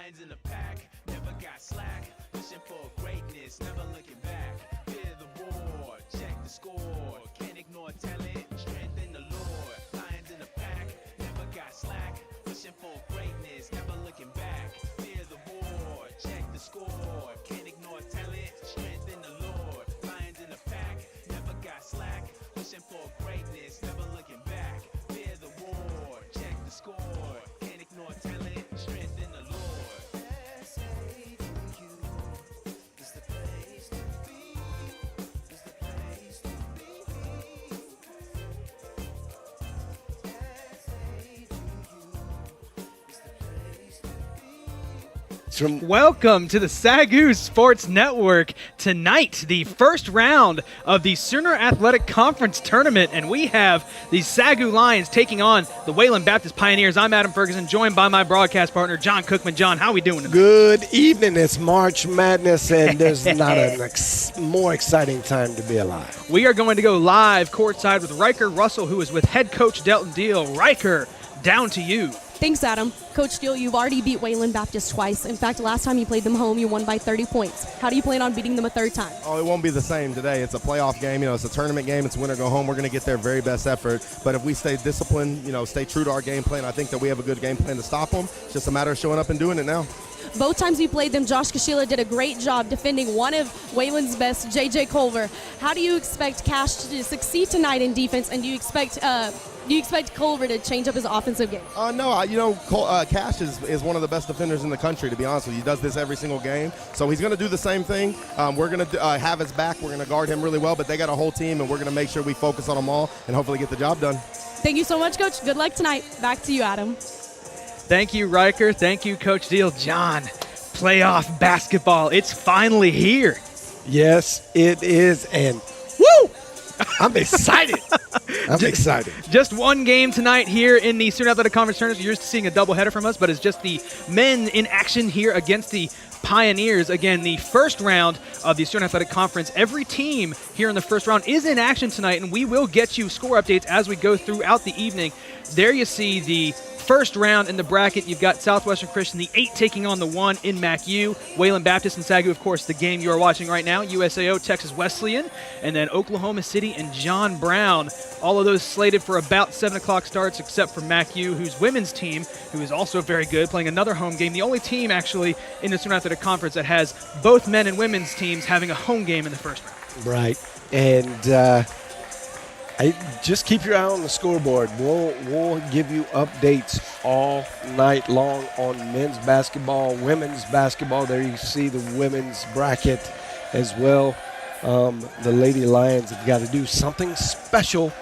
Lions in the pack, never got slack. Pushing for greatness, never looking back. Fear the war, check the score. Can't ignore talent, strength in the Lord. Lions in the pack, never got slack. Pushing for greatness, never looking back. Fear the war, check the score. Can't ignore talent, strength in the Lord. Lions in the pack, never got slack. Pushing for greatness, never looking back. Fear the war, check the score. Can't ignore talent, strength in the Lord. Welcome to the SAGU Sports Network. Tonight, the first round of the SAGU Athletic Conference Tournament, and we have the SAGU Lions taking on the Wayland Baptist Pioneers. I'm Adam Ferguson, joined by my broadcast partner, John Cookman. John, how are we doing tonight? Good evening. It's March Madness, and there's not a more exciting time to be alive. We are going to go live courtside with Riker Russell, who is with head coach Delton Deal. Riker, down to you. Thanks, Adam. Coach Steele, you've already beat Wayland Baptist twice. In fact, last time you played them home, you won by 30 points. How do you plan on beating them a third time? Oh, it won't be the same today. It's a playoff game. It's a tournament game. It's win or go home. We're going to get their very best effort. But if we stay disciplined, stay true to our game plan, I think that we have a good game plan to stop them. It's just a matter of showing up and doing it now. Both times we played them, Josh Kashila did a great job defending one of Wayland's best, J.J. Culver. How do you expect Cash to succeed tonight in defense, and do you expect Culver to change up his offensive game? No. Cash is one of the best defenders in the country, to be honest with you. He does this every single game. So he's going to do the same thing. We're going to have his back. We're going to guard him really well, but they got a whole team, and we're going to make sure we focus on them all and hopefully get the job done. Thank you so much, Coach. Good luck tonight. Back to you, Adam. Thank you, Riker. Thank you, Coach Deal. John, playoff basketball. It's finally here. Yes, it is, and woo! I'm excited. Excited. Just one game tonight here in the Student Athletic Conference Tournament. You're seeing a doubleheader from us, but it's just the men in action here against the Pioneers. Again, the first round of the Student Athletic Conference. Every team here in the first round is in action tonight, and we will get you score updates as we go throughout the evening. There you see the first round in the bracket. You've got Southwestern Christian, the 8 taking on the 1 in MACU. Wayland Baptist and SAGU, of course, the game you are watching right now. USAO, Texas Wesleyan, and then Oklahoma City and John Brown. All of those slated for about 7 o'clock starts, except for MACU, whose women's team, who is also very good, playing another home game. The only team, actually, in the Student Athletic Conference that has both men and women's teams having a home game in the first round. Right. And just keep your eye on the scoreboard. We'll give you updates all night long on men's basketball, women's basketball. There you see the women's bracket as well. The Lady Lions have got to do something special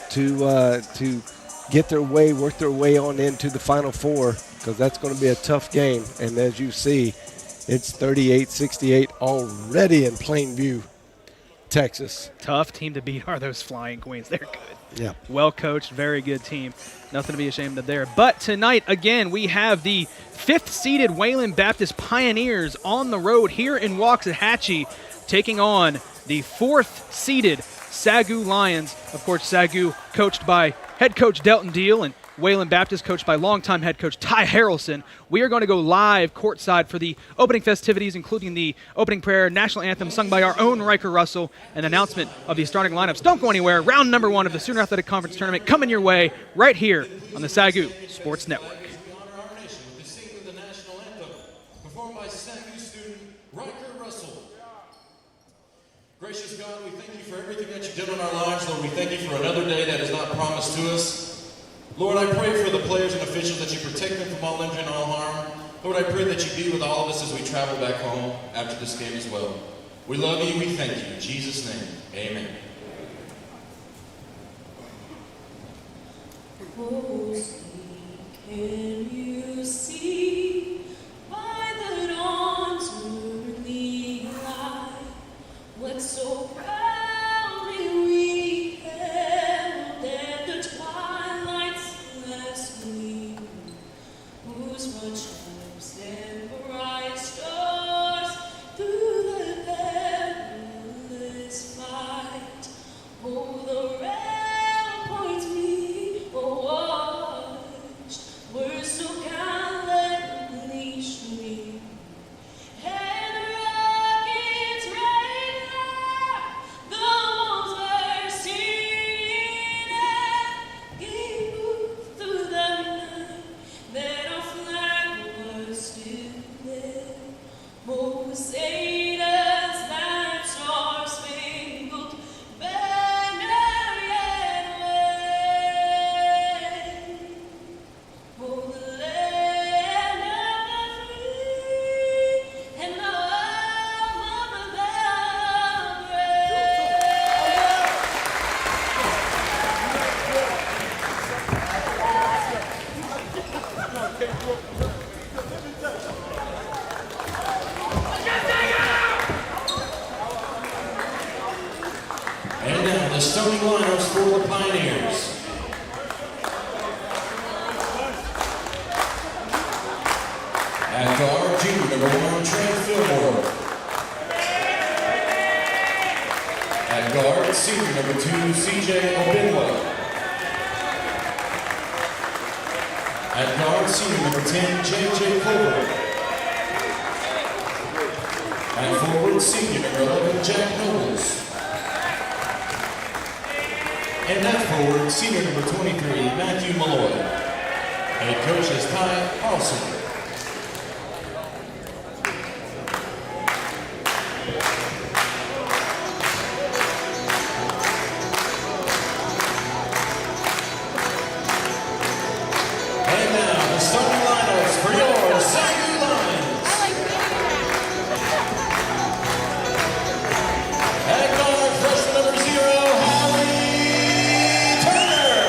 to work their way on into the Final Four, because that's going to be a tough game. And as you see, it's 38-68 already in Plainview, Texas. Tough team to beat are those Flying Queens. They're good. Yeah. Well coached, very good team. Nothing to be ashamed of there. But tonight, again, we have the 5th-seeded Wayland Baptist Pioneers on the road here in Waxahachie, taking on the 4th-seeded SAGU Lions. Of course, SAGU coached by head coach Delton Deal, and Wayland Baptist coached by longtime head coach Ty Harrelson. We are going to go live courtside for the opening festivities, including the opening prayer, national anthem sung by our own Riker Russell, and announcement of the starting lineups. Don't go anywhere. Round number 1 of the Student Athletic Conference Tournament coming your way right here on the SAGU Sports Network. Gracious God, we thank you for everything that you did in our lives. Lord, we thank you for another day that is not promised to us. Lord, I pray for the players and officials that you protect them from all injury and all harm. Lord, I pray that you be with all of us as we travel back home after this game as well. We love you. We thank you. In Jesus' name, amen. Oh, can you see by the dawn's early light what so proudly we held at the twilight's last gleam, whose much lamps and bright stars through the perilous fight, oh, the ramparts we watched were junior number 1, Trent Fillmore. At guard, senior number 2, CJ Obinwa. At guard, senior number 10, JJ Culver. At forward, senior number 11, Jack Nobles. And at forward, senior number 23, Matthew Malloy. Head coach is Ty Carlson. And now, the starting lineups for your SAGU Lions. At guard, freshman number 0, Hallie Turner.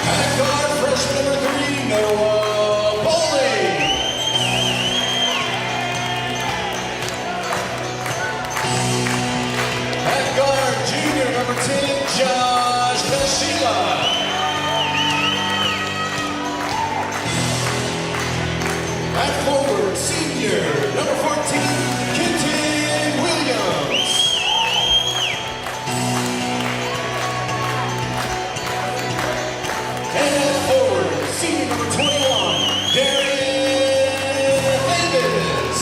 At guard, freshman number 3, Noah Bowling. At guard, junior number 10, Josh Kashila. At forward, senior number 14, Kenton Williams. And at forward, senior number 21, Darian Davis.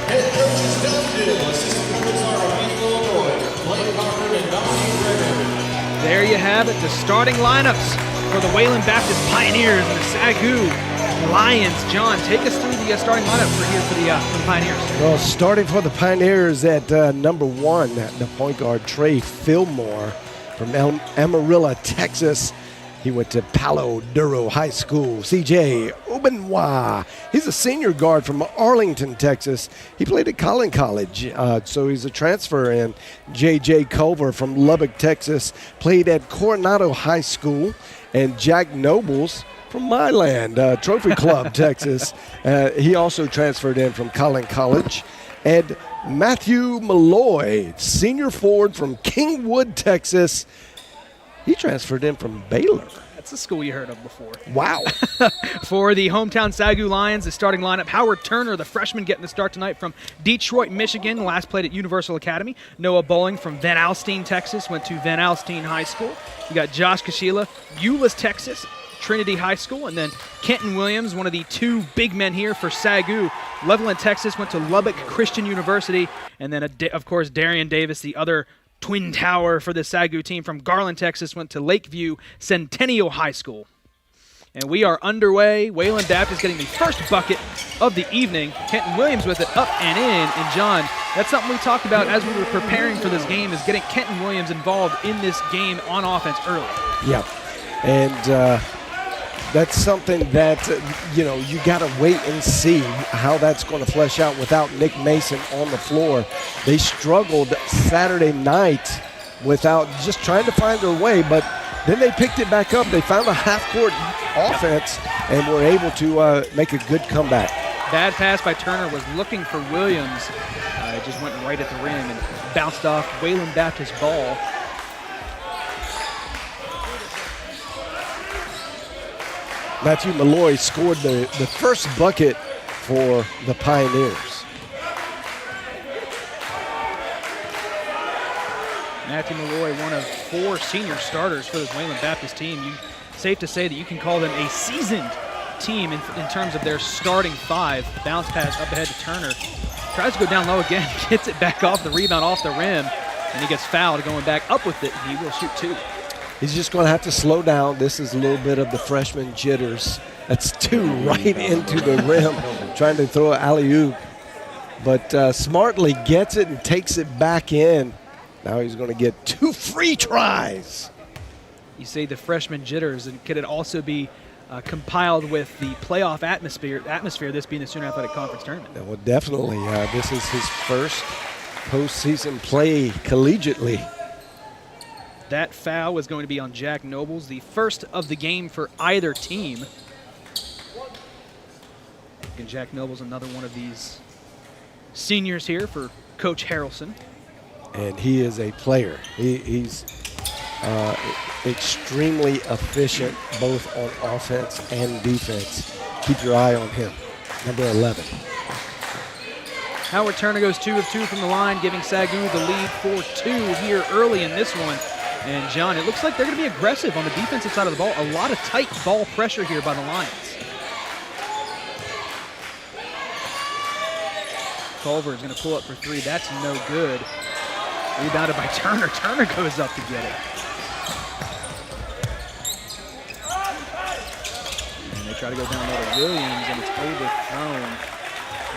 Head coaches Dylan Dill, assistant coaches are Ramiro Illinois, Blake Cochran, and Dominique Gregory. There you have it, the starting lineups for the Wayland Baptist Pioneers and the SAGU Lions. John, take us through the starting lineup for the Pioneers. Well, starting for the Pioneers at number 1, the point guard Trey Fillmore from Amarillo, Texas. He went to Palo Duro High School. CJ Obinwa, he's a senior guard from Arlington, Texas. He played at Collin College, so he's a transfer. And JJ Culver from Lubbock, Texas, played at Coronado High School. And Jack Nobles from Wayland, Trophy Club, Texas. He also transferred in from Collin College. And Matthew Malloy, senior forward from Kingwood, Texas. He transferred in from Baylor. That's a school you heard of before. Wow. For the hometown SAGU Lions, the starting lineup, Howard Turner, the freshman, getting the start tonight from Detroit, Michigan. Last played at Universal Academy. Noah Bowling from Van Alstyne, Texas, went to Van Alstyne High School. You got Josh Kashila, Euless, Texas, Trinity High School. And then Kenton Williams, one of the 2 big men here for SAGU. Levelland, Texas, went to Lubbock Christian University. And then, of course, Darian Davis, the other twin tower for the SAGU team from Garland, Texas, went to Lakeview Centennial High School. And we are underway. Wayland Baptist getting the first bucket of the evening. Kenton Williams with it up and in. And John, that's something we talked about as we were preparing for this game, is getting Kenton Williams involved in this game on offense early. Yeah, and that's something that, you got to wait and see how that's going to flesh out without Nick Mason on the floor. They struggled Saturday night without just trying to find their way, but then they picked it back up. They found a half-court offense and were able to make a good comeback. Bad pass by Turner, was looking for Williams. It just went right at the rim and bounced off Wayland Baptist ball. Matthew Malloy scored the first bucket for the Pioneers. Matthew Malloy, one of 4 senior starters for this Wayland Baptist team. Safe to say that you can call them a seasoned team in terms of their starting 5. Bounce pass up ahead to Turner. Tries to go down low again, gets it back off the rebound off the rim, and he gets fouled going back up with it. He will shoot 2. He's just going to have to slow down. This is a little bit of the freshman jitters. That's 2 right into the rim, trying to throw an alley-oop. But smartly gets it and takes it back in. Now he's going to get 2 free tries. You say the freshman jitters, and could it also be compiled with the playoff atmosphere, this being the Student Athletic Conference Tournament? Well, definitely. This is his first postseason play collegiately. That foul was going to be on Jack Nobles, the first of the game for either team. And Jack Nobles, another one of these seniors here for Coach Harrelson. And he is a player. He's extremely efficient both on offense and defense. Keep your eye on him, number 11. Howard Turner goes 2 of 2 from the line, giving SAGU the lead 4-2 here early in this one. And John, it looks like they're going to be aggressive on the defensive side of the ball. A lot of tight ball pressure here by the Lions. Culver is going to pull up for 3. That's no good. Rebounded by Turner. Turner goes up to get it. And they try to go down low to Williams, and it's overthrown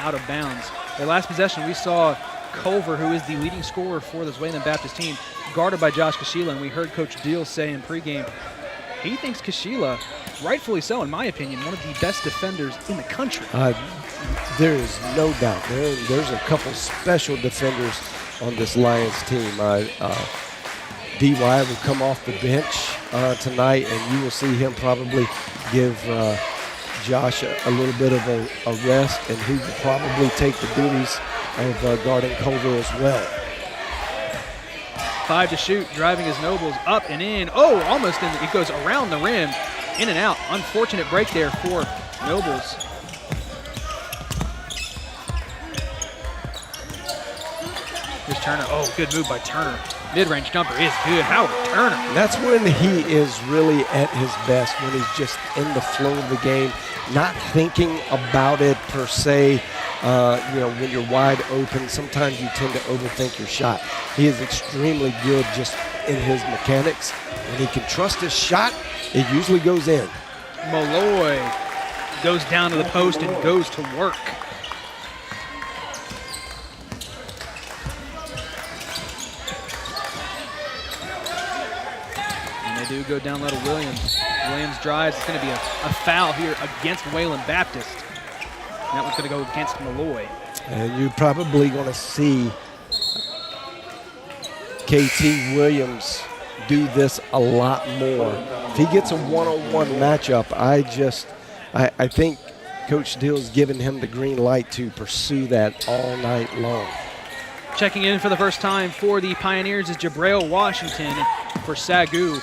out of bounds. Their last possession, we saw Culver, who is the leading scorer for this Wayland Baptist team, guarded by Josh Kashila, and we heard Coach Deal say in pregame he thinks Kashila, rightfully so in my opinion, one of the best defenders in the country. There is no doubt. There's a couple special defenders on this Lions team. D.Y. will come off the bench tonight, and you will see him probably give Josh a little bit of a rest, and he will probably take the duties of guarding Culver as well. 5 to shoot, driving his Nobles up and in. Oh, almost in. It goes around the rim, in and out. Unfortunate break there for Nobles. Here's Turner. Oh, good move by Turner. Mid-range jumper is good. Howard Turner. That's when he is really at his best, when he's just in the flow of the game, not thinking about it per se. When you're wide open, sometimes you tend to overthink your shot. He is extremely good just in his mechanics. When he can trust his shot, it usually goes in. Malloy goes down to the post and goes to work. And they do go down low to Williams. Williams drives. It's going to be a foul here against Wayland Baptist. That one's going to go against Malloy. And you're probably going to see KT Williams do this a lot more. If he gets a one-on-one matchup, I think Coach Dill's given him the green light to pursue that all night long. Checking in for the first time for the Pioneers is Jabrail Washington. For SAGU,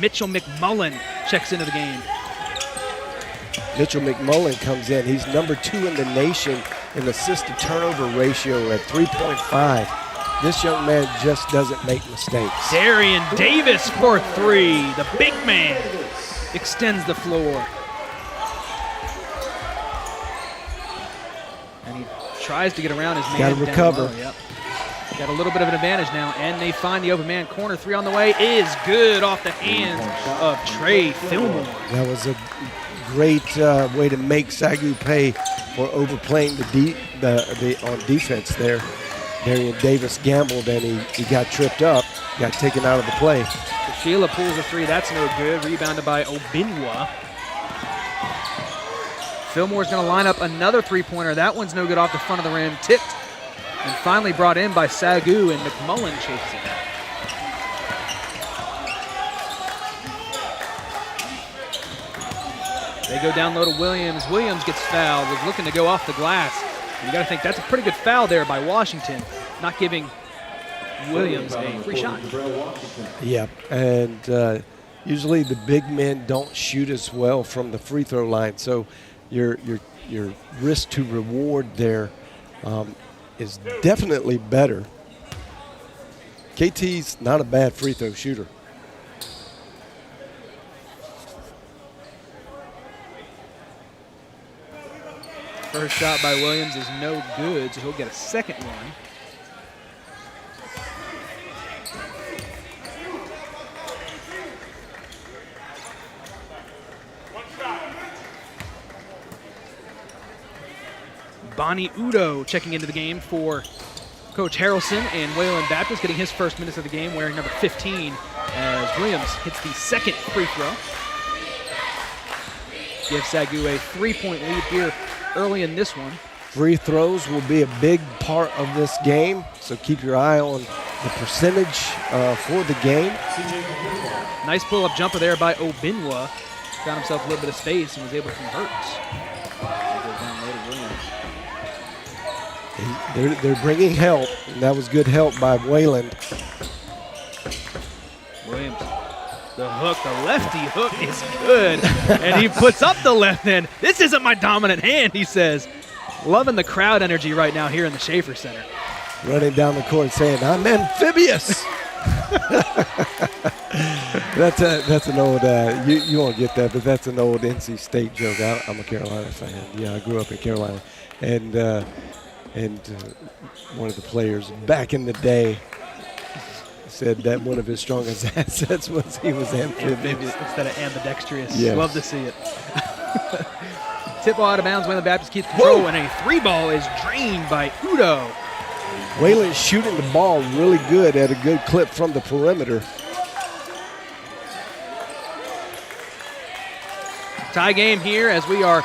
Mitchell McMullen checks into the game. Mitchell McMullen comes in. He's number 2 in the nation in assist-to turnover ratio at 3.5. This young man just doesn't make mistakes. Darian Davis for 3. The big man extends the floor. And he tries to get around his man. Got to recover. Down low. Yep. Got a little bit of an advantage now, and they find the open man. Corner 3 on the way is good off the hands of Trey Fillmore. That was a great way to make SAGU pay for overplaying on defense there. Darian Davis gambled, and he got tripped up, got taken out of the play. Sheila pulls a 3. That's no good. Rebounded by Obinwa. Fillmore's going to line up another 3-pointer. That one's no good off the front of the rim. Tipped and finally brought in by SAGU, and McMullen chases it. They go down low to Williams. Williams gets fouled. Was looking to go off the glass. You got to think that's a pretty good foul there by Washington, not giving Williams a free shot. Yeah, and usually the big men don't shoot as well from the free throw line, so your risk to reward there is definitely better. KT's not a bad free throw shooter. First shot by Williams is no good, so he'll get a second one. Bonnie Udo checking into the game for Coach Harrelson, and Wayland Baptist getting his first minutes of the game wearing number 15 as Williams hits the second free throw. Gives SAGU a 3-point lead here early in this one. Free throws will be a big part of this game, so keep your eye on the percentage for the game. Nice pull-up jumper there by Obinwa. Found himself a little bit of space and was able to convert. They're bringing help, and that was good help by Wayland. Williams, the hook, the lefty hook is good. And he puts up the left hand. This isn't my dominant hand, he says. Loving the crowd energy right now here in the Schaefer Center. Running down the court saying, I'm amphibious. That's an old, you won't get that, but that's an old NC State joke. I'm a Carolina fan. Yeah, I grew up in Carolina. And one of the players back in the day said that one of his strongest assets was he was amphibious. Instead of ambidextrous. Yes. Love to see it. Tip ball out of bounds. Wayland Baptist keeps control, and a 3-ball is drained by Udo. Wayland shooting the ball really good at a good clip from the perimeter. Tie game here as we are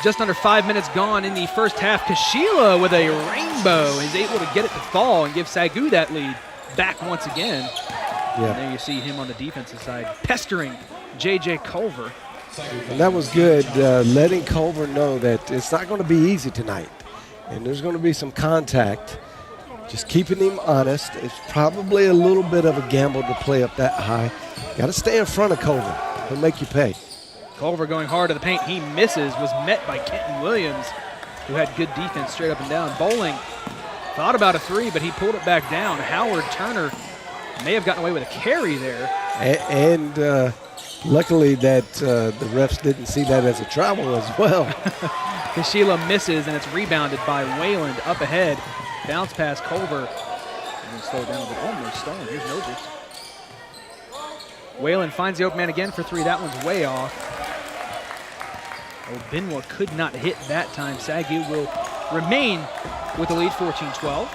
just under 5 minutes gone in the first half. Kashila with a rainbow is able to get it to fall and give SAGU that lead back once again. Yeah. And there you see him on the defensive side pestering J.J. Culver. And that was good, letting Culver know that it's not going to be easy tonight. And there's going to be some contact. Just keeping him honest. It's probably a little bit of a gamble to play up that high. Got to stay in front of Culver. He'll make you pay. Culver going hard to the paint. He misses, was met by Kenton Williams, who had good defense straight up and down. Bowling thought about a 3, but he pulled it back down. Howard Turner may have gotten away with a carry there. And luckily that the refs didn't see that as a travel as well. Kashila misses, and it's rebounded by Wayland up ahead. Bounce pass Culver. I'm going to slow it down, but almost stolen. Here's Moses. Wayland finds the open man again for 3. That one's way off. Obinwa could not hit that time. SAGU will remain with the lead, 14-12.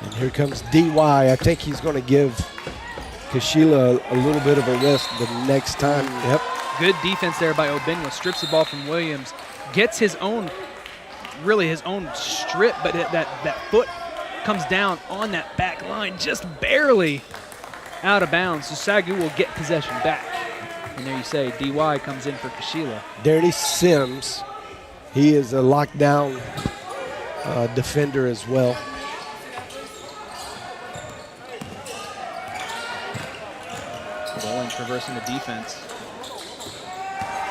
And here comes D.Y. I think he's going to give Kashila a little bit of a rest the next time. Yep. Good defense there by Obinwa. Strips the ball from Williams. Gets his own, really his own strip, but that foot comes down on that back line just barely out of bounds. So SAGU will get possession back. And there you say, D.Y. comes in for Kashila. Danny Sims, he is a lockdown defender as well. Bowling traversing the defense.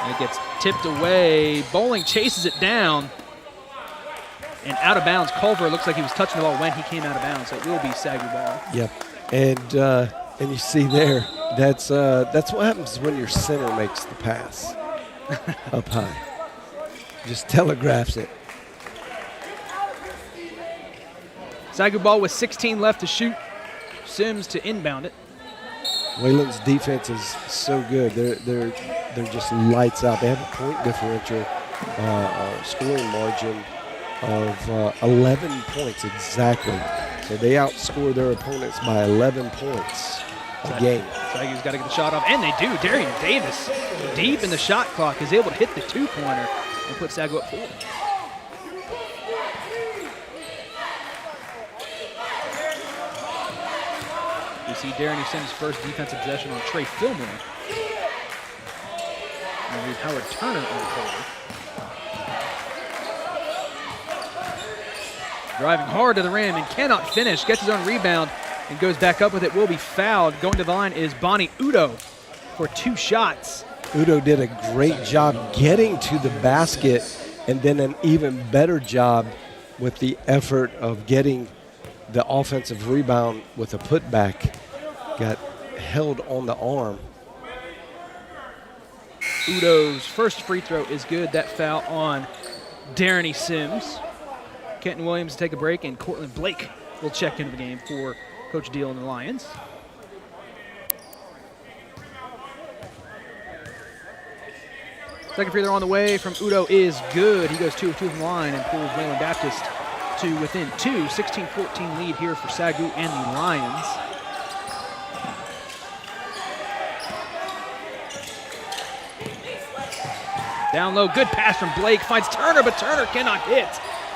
And it gets tipped away. Bowling chases it down. And out of bounds. Culver looks like he was touching the ball when he came out of bounds. So it will be SAGU ball. Yep. And you see there, that's what happens when your center makes the pass up high. Just telegraphs it. SAGU ball with 16 left to shoot. Sims to inbound it. Wayland's defense is so good. They're just lights out. They have a point differential, scoring margin of 11 points exactly. So they outscore their opponents by 11 points a game. SAGU's got to get the shot off, and they do. Darian Davis, deep in the shot clock, is able to hit the 2-pointer and put SAGU up 4. We see Darren Sims' first defensive possession on Trey Fillmore. And we have Howard Turner on Culver. Driving hard to the rim and cannot finish. Gets his own rebound and goes back up with it. Will be fouled. Going to the line is Bonnie Udo for 2 shots. Udo did a great job getting to the basket, and then an even better job with the effort of getting the offensive rebound with a putback. Got held on the arm. Udo's first free throw is good. That foul on Darren Sims. Kenton Williams to take a break, and Cortland Blake will check into the game for Coach Deal and the Lions. Second free throw on the way from Udo is good. He goes 2 of 2 from the line and pulls Wayland Baptist to within 2. 16-14 lead here for SAGU and the Lions. Down low, good pass from Blake. Finds Turner, but Turner cannot hit.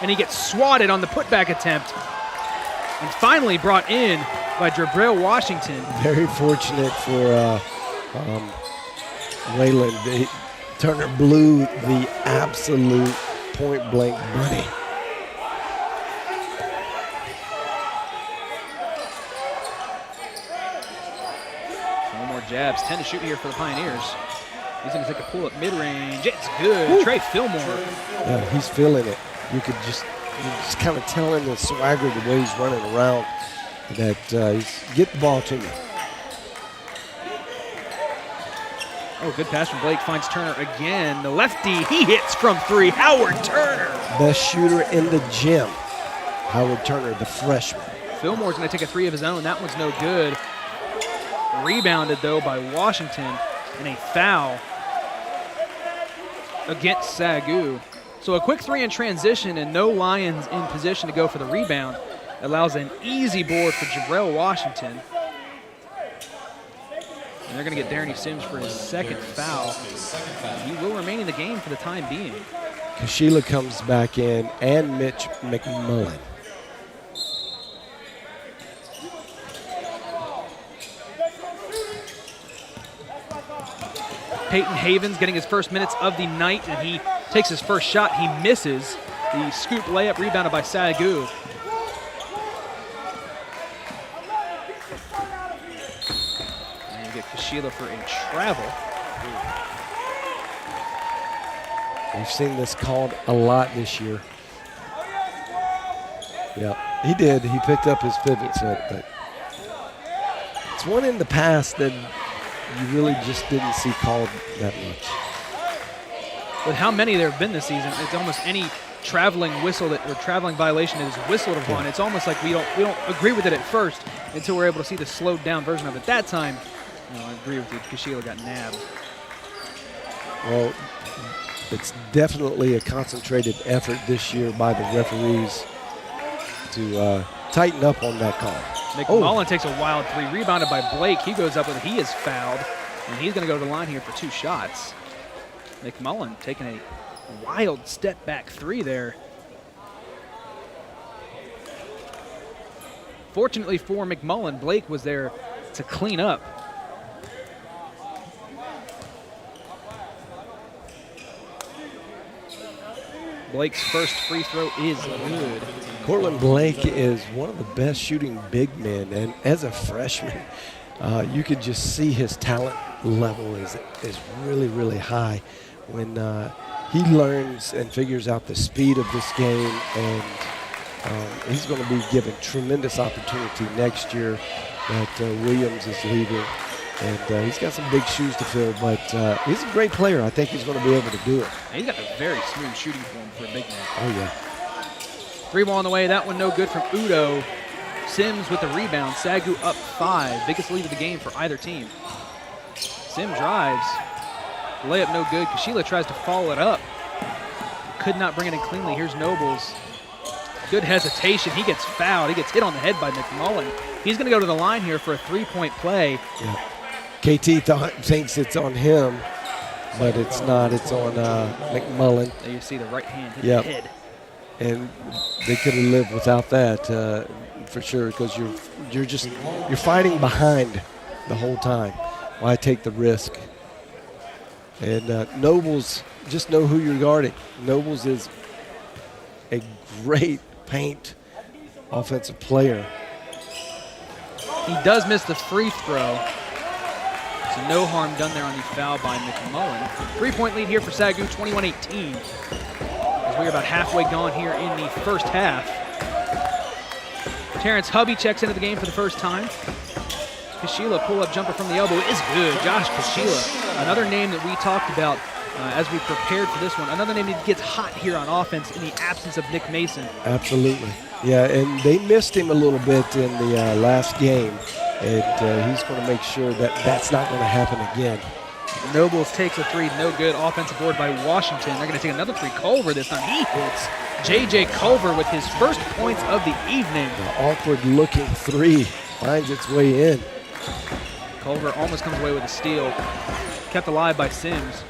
And he gets swatted on the putback attempt. And finally brought in by Jabril Washington. Very fortunate for Wayland. Turner blew the absolute point-blank money. jabs. 10 to shoot here for the Pioneers. He's going to take a pull-up mid-range. It's good. Woo. Trey Fillmore. Yeah, he's feeling it. You could just kind of tell in the swagger, the way he's running around, that he's get the ball to me. Oh, good pass from Blake. Finds Turner again. The lefty, he hits from 3. Howard Turner. Best shooter in the gym. Howard Turner, the freshman. Fillmore's going to take a 3 of his own. That one's no good. Rebounded, though, by Washington, and a foul against SAGU. So a quick 3 in transition and no Lions in position to go for the rebound allows an easy board for Jarrell Washington. And they're going to get Darren Sims for his second foul. He will remain in the game for the time being. Kashila comes back in, and Mitch McMullen. Peyton Havens getting his first minutes of the night, and he takes his first shot. He misses. The scoop layup rebounded by SAGU. And you get Kashila for a travel. We've seen this called a lot this year. Yeah, he did. He picked up his pivot set, but it's one in the past that you really just didn't see called that much. With how many there have been this season, it's almost any traveling whistle or traveling violation that is whistled upon. It's almost like we don't agree with it at first until we're able to see the slowed down version of it. That time, I agree with you. Kashila got nabbed. Well, it's definitely a concentrated effort this year by the referees to tighten up on that call. McMullen takes a wild 3, rebounded by Blake. He goes up with it. He is fouled, and he's going to go to the line here for 2 shots. McMullen taking a wild step back 3 there. Fortunately for McMullen, Blake was there to clean up. Blake's first free throw is good. Cortland Blake is one of the best shooting big men, and as a freshman, you could just see his talent level is really, really high when he learns and figures out the speed of this game, and he's going to be given tremendous opportunity next year that Williams is leaving. And he's got some big shoes to fill, but he's a great player. I think he's going to be able to do it. He's got a very smooth shooting form for a big man. Oh, yeah. 3 ball on the way. That one no good from Udo. Sims with the rebound. SAGU up 5. Biggest lead of the game for either team. Sim drives. Layup no good. Kashila tries to follow it up. Could not bring it in cleanly. Here's Nobles. Good hesitation. He gets fouled. He gets hit on the head by McMullen. He's going to go to the line here for a 3-point play. Yeah. KT thinks it's on him, but it's not. It's on McMullen. There you see the right hand hit Yep. the head. And they could have lived without that for sure, because you're fighting behind the whole time. Why take the risk? And Nobles, just know who you're guarding. Nobles is a great paint offensive player. He does miss the free throw. So no harm done there on the foul by McMullen. 3-point lead here for SAGU, 21-18. As we're about halfway gone here in the first half. Terrence Hubby checks into the game for the first time. Kashila pull-up jumper from the elbow is good. Josh Kashila, another name that we talked about as we prepared for this one. Another name that gets hot here on offense in the absence of Nick Mason. Absolutely. Yeah, and they missed him a little bit in the last game. And he's going to make sure that that's not going to happen again. Nobles takes a 3, no good. Offensive board by Washington. They're going to take another 3. Culver this time. He hits. J.J. Culver with his first points of the evening. The awkward-looking 3 finds its way in. Culver almost comes away with a steal. Kept alive by Sims.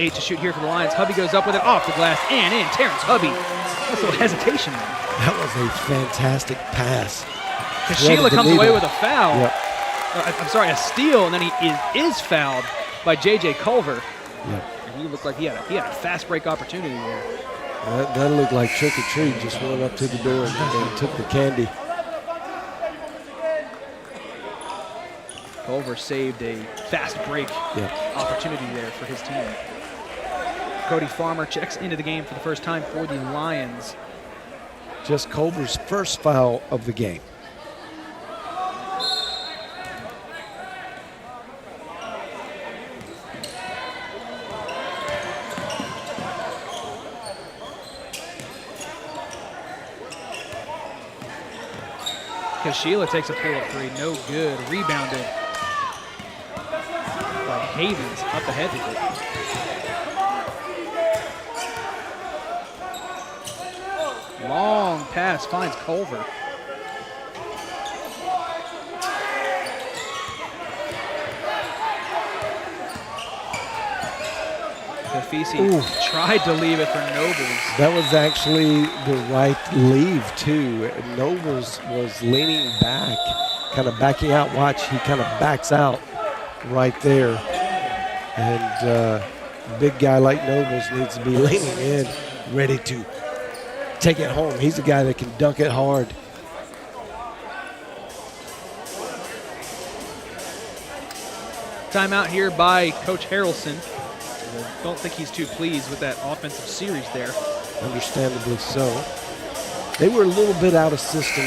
Eight to shoot here for the Lions. Hubby goes up with it off the glass and in. Terrence Hubby. That's a little hesitation there. That was a fantastic pass. Kashila comes away with a foul. Yep. I'm sorry, a steal, and then he is fouled by J.J. Culver. Yep. He looked like he had a fast break opportunity there. That looked like trick or treat. Just went up to the door and took the candy. Culver saved a fast break opportunity there for his team. Cody Farmer checks into the game for the first time for the Lions. Just Culver's first foul of the game. Sheila takes a pull-up three, no good. Rebounded by Havens up ahead with it. Long pass finds Culver. Kafisi tried to leave it for Nobles. That was actually the right leave, too. Nobles was leaning back, kind of backing out. Watch, he kind of backs out right there. And a big guy like Nobles needs to be leaning in, ready to take it home. He's a guy that can dunk it hard. Timeout here by Coach Harrelson. I don't think he's too pleased with that offensive series there. Understandably so. They were a little bit out of system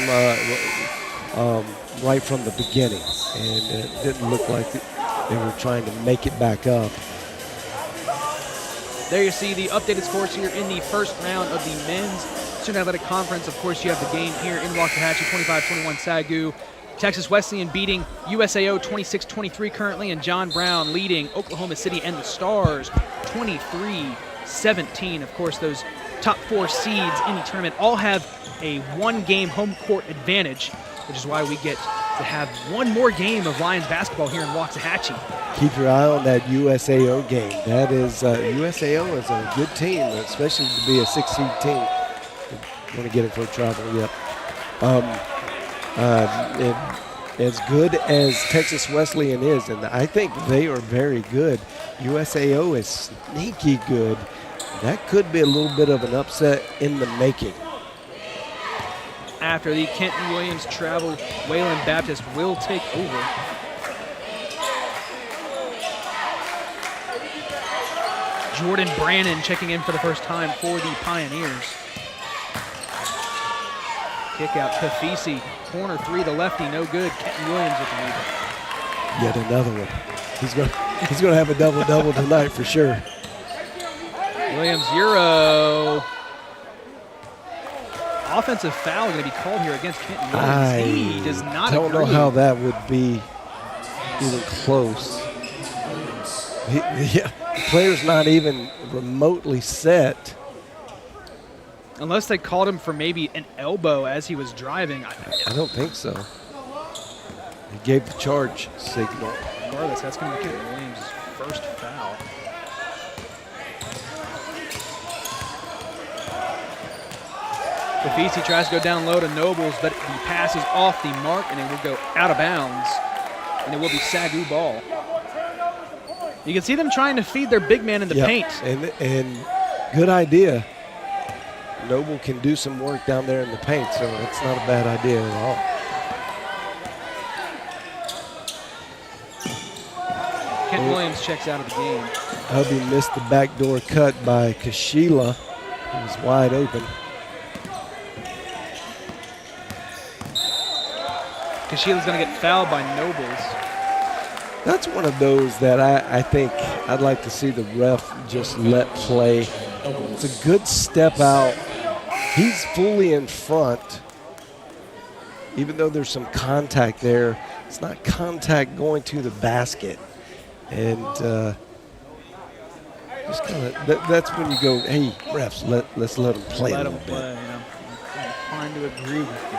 right from the beginning, and it didn't look like they were trying to make it back up. There you see the updated scores here in the first round of the men's Student Athletic Conference. Of course, you have the game here in Waxahachie, 25-21 SAGU. Texas Wesleyan beating USAO 26-23 currently, and John Brown leading Oklahoma City and the Stars 23-17. Of course, those top four seeds in the tournament all have a one-game home court advantage, which is why we get to have one more game of Lions basketball here in Waxahachie. Keep your eye on that USAO game. That is, USAO is a good team, especially to be a 6-seed team. Want to get it for travel, yep. As good as Texas Wesleyan is, and I think they are very good, USAO is sneaky good. That could be a little bit of an upset in the making. After the Kenton Williams travel, Wayland Baptist will take over. Jordan Brannon checking in for the first time for the Pioneers. Kick out Kafisi. Corner three, the lefty, no good. Kenton Williams with the rebound. Yet another one. He's going to have a double-double tonight for sure. Williams, Euro. Offensive foul going to be called here against Kenton Williams. He does not agree. I don't know how that would be even close. The player's not even remotely set. Unless they called him for maybe an elbow as he was driving. I don't think so. He gave the charge signal. Regardless, that's going to be Kenton Williams' first foul. Kafisi tries to go down low to Nobles, but the pass is off the mark, and it will go out of bounds, and it will be SAGU ball. You can see them trying to feed their big man in the paint. And good idea. Noble can do some work down there in the paint, so it's not a bad idea at all. Kenton Williams checks out of the game. Hubby missed the backdoor cut by Kashila. He was wide open. Kashila's going to get fouled by Nobles. That's one of those that I think I'd like to see the ref just let play. It's a good step out. He's fully in front. Even though there's some contact there, it's not contact going to the basket. And just kind of that's when you go, hey, refs, let's let them play a little bit. I'm trying to agree with you.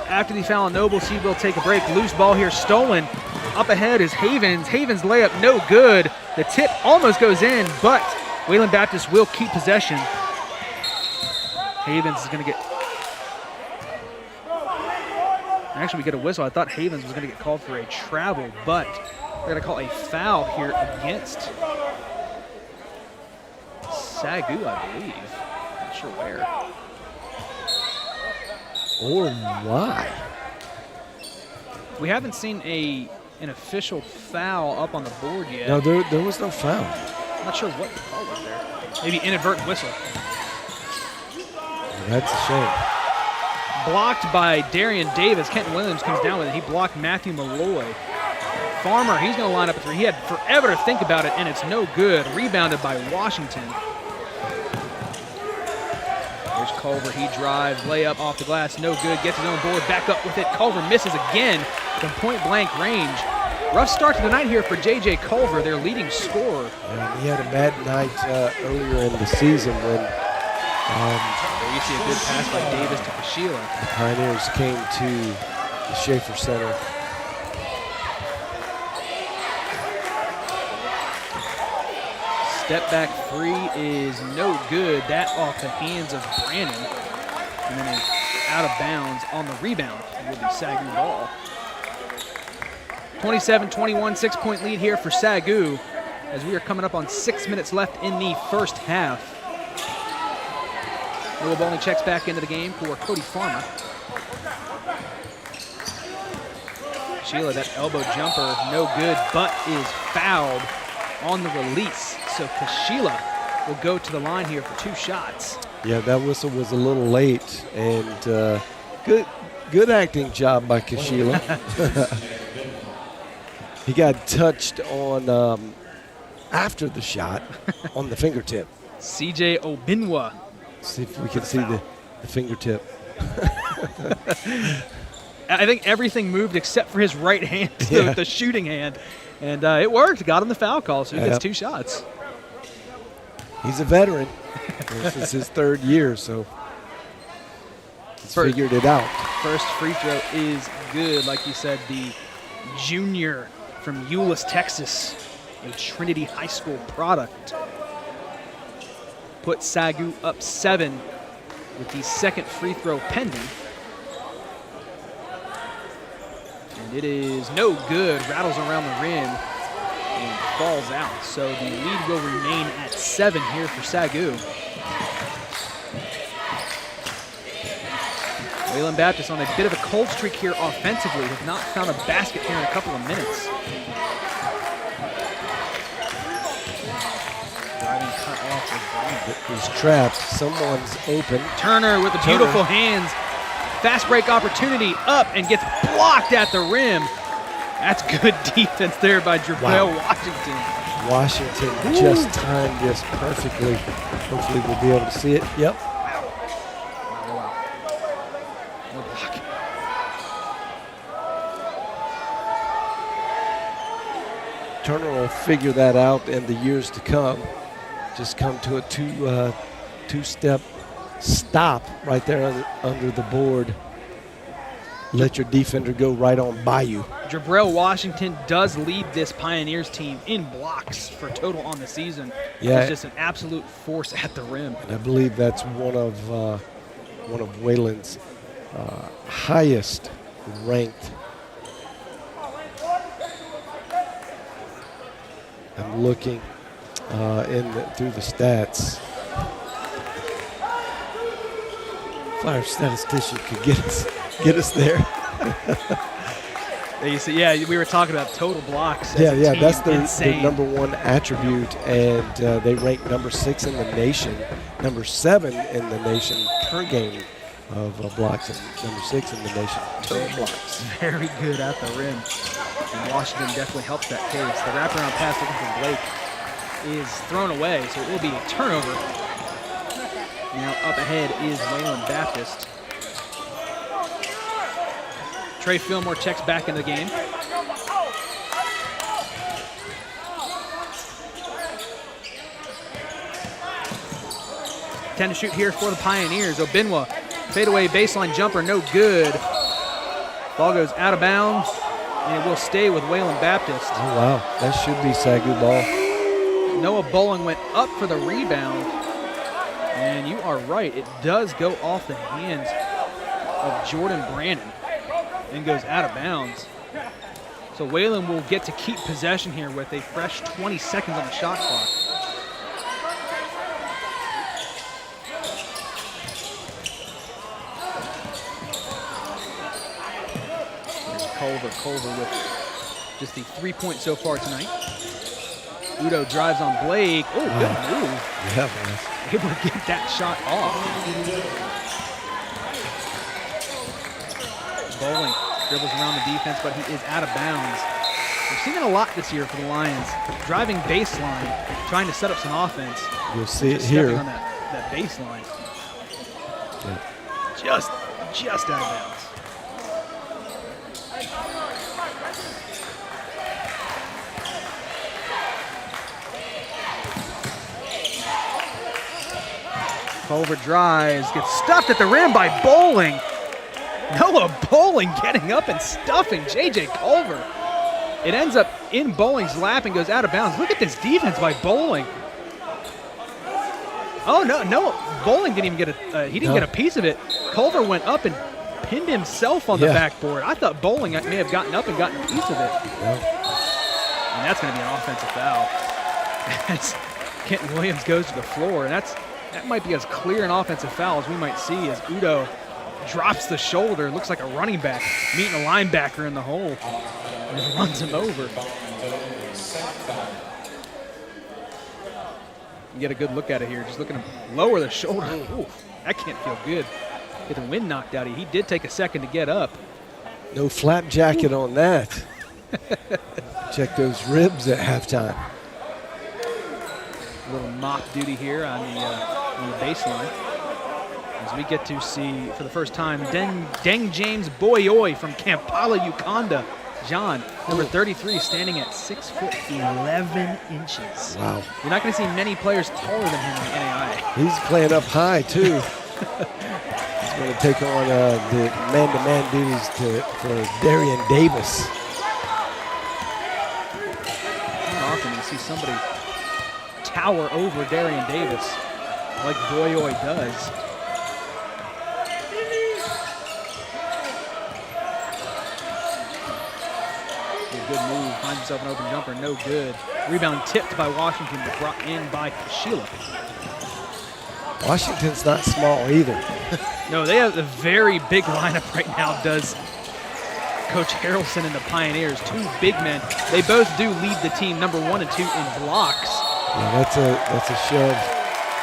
After the foul on Nobles, he will take a break. Loose ball here, stolen. Up ahead is Havens. Havens layup, no good. The tip almost goes in, but Wayland Baptist will keep possession. Havens is going to get... Actually, we get a whistle. I thought Havens was going to get called for a travel, but they're going to call a foul here against SAGU, I believe. Not sure where. Or why? We haven't seen an official foul up on the board yet. No, there was no foul. I'm not sure what the call was there. Maybe inadvertent whistle. That's a shame. Blocked by Darian Davis. Kenton Williams comes down with it. He blocked Matthew Malloy. Farmer, he's going to line up a three. He had forever to think about it, and it's no good. Rebounded by Washington. There's Culver. He drives. Layup off the glass. No good. Gets his own board. Back up with it. Culver misses again from point-blank range. Rough start to the night here for J.J. Culver, their leading scorer. And he had a bad night earlier in the season when There you see a good pass by Davis to Kashila. the Pioneers came to the Schaefer Center. Step back three is no good. That off the hands of Brandon. And then out of bounds on the rebound will be SAGU ball. 27-21, 6-point lead here for SAGU as we are coming up on 6 minutes left in the first half. Noah Bowling checks back into the game for Cody Farmer. Sheila, that elbow jumper, no good, but is fouled on the release. So Kashila will go to the line here for 2 shots. Yeah, that whistle was a little late, and good acting job by Kashila. He got touched on after the shot on the fingertip. CJ Obinwa. See if we can see the fingertip. I think everything moved except for his right hand, Yeah. the shooting hand. And it worked. Got him the foul call, so he gets Yep. 2 shots. He's a veteran. This is his 3rd year, so he's First- figured it out. First free throw is good. Like you said, the junior from Euless, Texas, a Trinity High School product. Put SAGU up 7 with the second free throw pending. And it is no good. Rattles around the rim and falls out. So the lead will remain at 7 here for SAGU. Wayland Baptist on a bit of a cold streak here offensively. Have not found a basket here in a couple of minutes. Driving cut off with Brandon. He's trapped. Someone's open. Turner with the beautiful hands. Fast break opportunity up and gets blocked at the rim. That's good defense there by Jabril Washington. Washington just timed this perfectly. Hopefully we'll be able to see it. Yep. Wow. No block. Turner will figure that out in the years to come. Just come to a two-step stop right there under the board. Let your defender go right on by you. Jabril Washington does lead this Pioneers team in blocks for total on the season. Yeah. He's just an absolute force at the rim. And I believe that's one of Wayland's highest ranked. I'm looking through the stats. Flyer statistician could get us there. You see, yeah, we were talking about total blocks. as Yeah, a yeah, team. that's their Insane. number 1 attribute, and they rank number 6 in the nation, number 7 in the nation per game of blocks, and number 6 in the nation total blocks. Very good at the rim. And Washington definitely helps that case. The wraparound pass looking from Blake is thrown away, so it will be a turnover. Now up ahead is Wayland Baptist. Trey Fillmore checks back into the game. Ten to shoot here for the Pioneers. Obinwa, fadeaway baseline jumper, no good. Ball goes out of bounds, and it will stay with Wayland Baptist. Oh, wow. That should be SAGU ball. Noah Bowling went up for the rebound, and you are right. It does go off the hands of Jordan Brandon and goes out of bounds. So Wayland will get to keep possession here with a fresh 20 seconds on the shot clock. Culver. Culver with just the 3 points so far tonight. Udo drives on Blake. Oh, good move. Yeah, man. Able to get that shot off. Bowling dribbles around the defense, but he is out of bounds. We've seen it a lot this year for the Lions. Driving baseline, trying to set up some offense. You'll see it Just stepping here. on that baseline. Yeah. Just out of bounds. Culver drives, gets stuffed at the rim by Bowling. Noah Bowling getting up and stuffing J.J. Culver. It ends up in Bowling's lap and goes out of bounds. Look at this defense by Bowling. Oh, no, Bowling didn't even get get a piece of it. Culver went up and pinned himself on the backboard. I thought Bowling may have gotten up and gotten a piece of it. Yeah. And that's going to be an offensive foul. As Kenton Williams goes to the floor, and that might be as clear an offensive foul as we might see as Udo drops the shoulder. Looks like a running back meeting a linebacker in the hole and just runs him over. You get a good look at it here. Just looking at him lower the shoulder. Ooh, that can't feel good. Get the wind knocked out of you. He did take a second to get up. No flap jacket on that. Check those ribs at halftime. A little mock duty here on the baseline. As we get to see, for the first time, Deng James Boyoy from Kampala, Uganda. John, number 33, standing at 6'11". Wow. You're not going to see many players taller than him in the NAIA. He's playing up high, too. He's going to take on the man-to-man duties for Darian Davis. How often do you see somebody tower over Darian Davis like Boyoy does? Good move, finds himself an open jumper, no good. Rebound tipped by Washington, but brought in by Sheila. Washington's not small either. No, they have a very big lineup right now, does Coach Harrelson and the Pioneers. Two big men. They both do lead the team number 1 and 2 in blocks. Yeah, that's a shove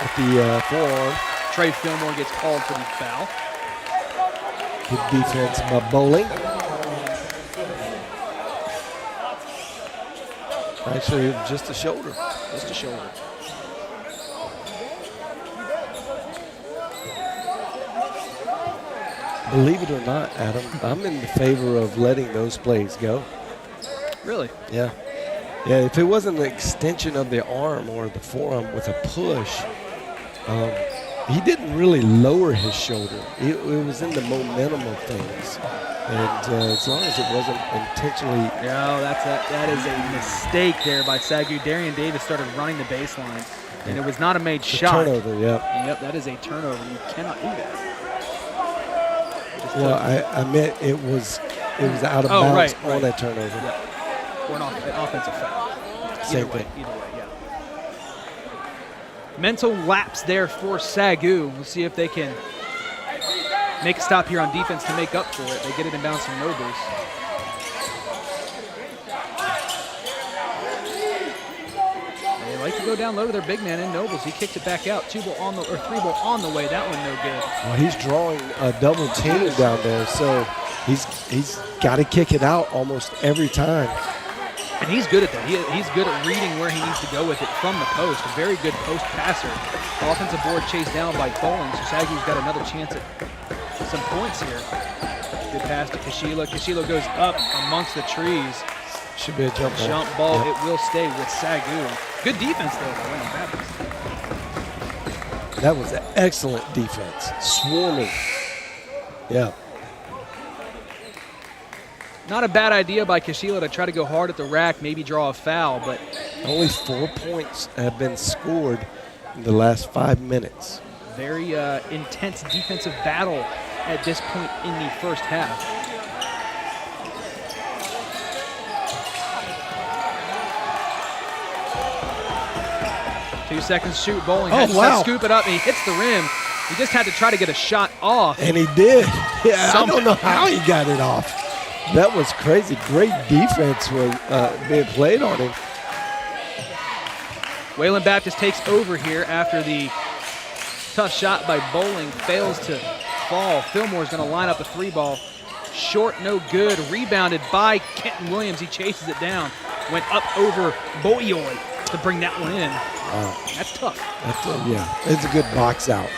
at the forearm. Trey Fillmore gets called for the foul. Good defense by Bowling. Actually, just a shoulder. Just a shoulder. Believe it or not, Adam, I'm in the favor of letting those plays go. Really? Yeah. Yeah, if it wasn't an extension of the arm or the forearm with a push, he didn't really lower his shoulder. It was in the momentum of things. And as long as it wasn't intentionally. No, that is a mistake there by SAGU. Darian Davis started running the baseline, and it was not a made shot. Turnover, yep. Yep, that is a turnover. You cannot do that. Well, I meant it was out of bounds on that turnover. Yep. Or an offensive foul. Same thing. Either way, yeah. Mental lapse there for SAGU. We'll see if they can make a stop here on defense to make up for it. They get it in bounds from Nobles. They like to go down low to their big man in Nobles. He kicks it back out. 3 ball on the way. That one no good. Well, he's drawing a double team down there, so he's got to kick it out almost every time. And he's good at that. He's good at reading where he needs to go with it from the post. A very good post passer. Offensive board chased down by Bowling, so SAGU's got another chance at some points here. Good pass to Kashila. Kashila goes up amongst the trees. Should be a jump ball. Jump ball. Yep. It will stay with SAGU. Good defense though by Wayland Baptist. That was an excellent defense. Swarming. Yeah. Not a bad idea by Kashila to try to go hard at the rack, maybe draw a foul, but Only 4 points have been scored in the last 5 minutes. very intense defensive battle at this point in the first half. 2 seconds shoot. Bowling has to scoop it up, and he hits the rim. He just had to try to get a shot off. And he did. Yeah, I don't know how he got it off. That was crazy. Great defense was being played on him. Wayland Baptist takes over here after the tough shot by Bowling fails to fall. Fillmore's going to line up a 3-ball. Short, no good. Rebounded by Kenton Williams. He chases it down. Went up over Boyoy to bring that one in. Wow. That's tough. Yeah, it's a good box out.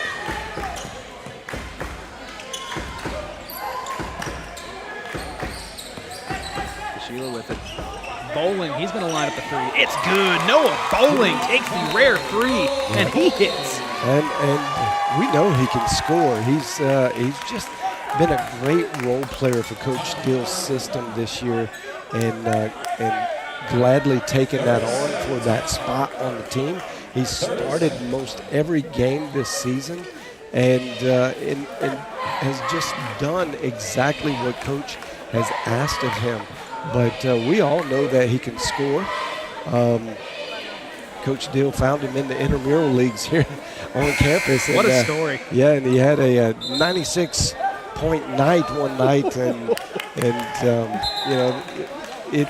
Sheila with it. Bowling, he's going to line up a 3. It's good. Noah Bowling takes the rare 3, and he hits. And we know he can score. He's just been a great role player for Coach Steele's system this year, and gladly taken that on for that spot on the team. He started most every game this season, and has just done exactly what Coach has asked of him. But we all know that he can score. Coach Deal found him in the intramural leagues here on campus. What a story. Yeah, and he had a 96-point night one night, and you know, it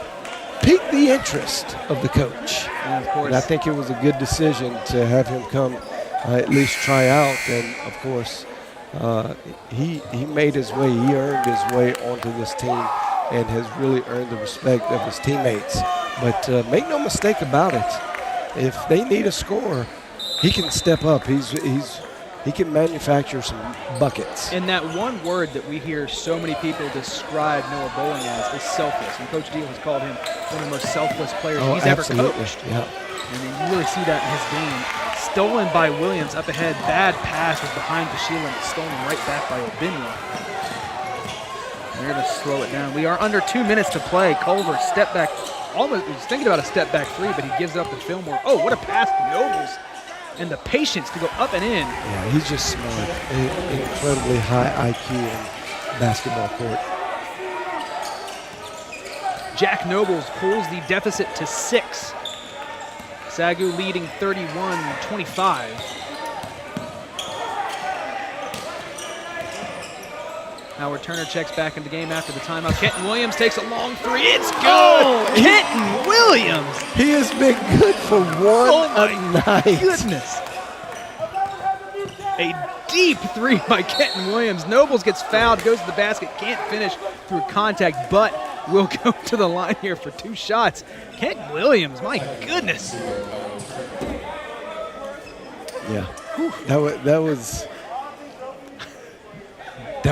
piqued the interest of the coach. And of course, and I think it was a good decision to have him come at least try out. And of course, he made his way. He earned his way onto this team, and has really earned the respect of his teammates. But make no mistake about it, if they need a scorer, he can step up. He can manufacture some buckets. and that one word that we hear so many people describe Noah Bowling as is selfless. And Coach Deal has called him one of the most selfless players he's ever coached. Yeah. And you really see that in his game. Stolen by Williams up ahead. Bad pass was behind Kashila, and it's stolen right back by Obinia. They're going to slow it down. We are under 2 minutes to play. Culver, step back. Almost was thinking about a step back 3, but he gives it up to Fillmore. Oh, what a pass to Nobles. And the patience to go up and in. Yeah, he's just smart. Incredibly high IQ in basketball court. Jack Nobles pulls the deficit to 6. SAGU leading 31-25. Howard Turner checks back into the game after the timeout. Kenton Williams takes a long 3. It's good! Oh, Kenton Williams! He has been good for one a night. Goodness. A deep 3 by Kenton Williams. Nobles gets fouled, goes to the basket, can't finish through contact, but will go to the line here for 2 shots. Kenton Williams, my goodness. Yeah, that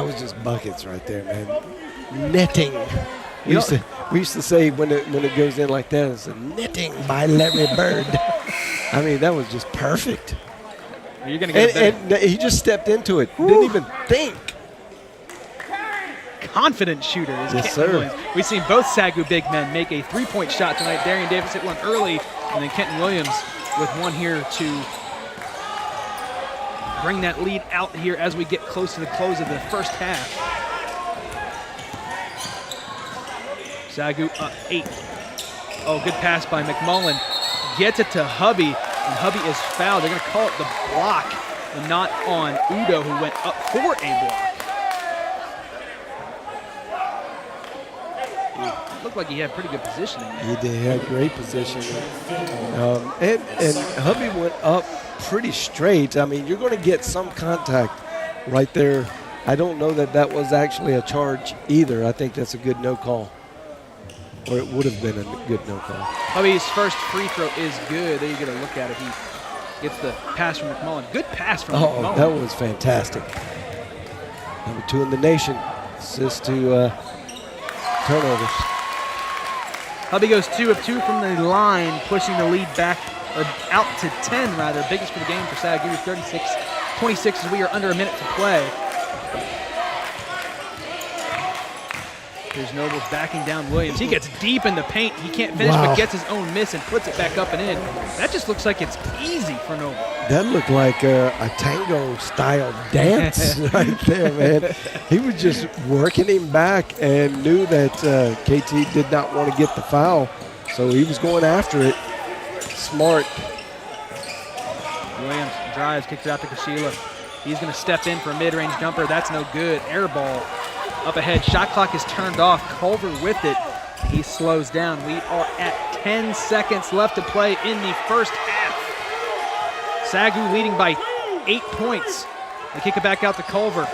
was just buckets right there, man. Netting. We used to say when it goes in like that, it's a netting by Larry Bird. I mean, that was just perfect. You're gonna get and he just stepped into it. Didn't even think. Confident shooter is Yes, Kenton sir. Williams. We've seen both SAGU big men make a 3-point shot tonight. Darian Davis hit one early, and then Kenton Williams with one here to bring that lead out here as we get close to the close of the first half. SAGU up 8. Oh, good pass by McMullen. Gets it to Hubby, and Hubby is fouled. They're going to call it the block, and not on Udo, who went up for a block. It looked like he had pretty good positioning. He did. He had great positioning. And Hubby went up pretty straight. I mean, you're going to get some contact right there. I don't know that was actually a charge either. I think that's a good no call. Or it would have been a good no call. Hubby's first free throw is good. There you get a look at it. He gets the pass from McMullen. Good pass from McMullen. That was fantastic. Number 2 in the nation. Assist to turnovers. Hubby goes 2 of 2 from the line, pushing the lead back, or out to 10 rather. Biggest for the game for SAGU, 36-26 as we are under a minute to play. Here's Nobles backing down Williams. He gets deep in the paint. He can't finish, Wow. but gets his own miss and puts it back up and in. That just looks like it's easy for Nobles. That looked like a tango-style dance right there, man. He was just working him back and knew that KT did not want to get the foul, so he was going after it. Smart. Williams drives, kicks it out to Kashila. He's going to step in for a mid-range jumper. That's no good. Air ball Up ahead, shot clock is turned off. Culver with it. He slows down. We are at 10 seconds left to play in the first half. SAGU leading by 8 points. They kick it back out to Culver.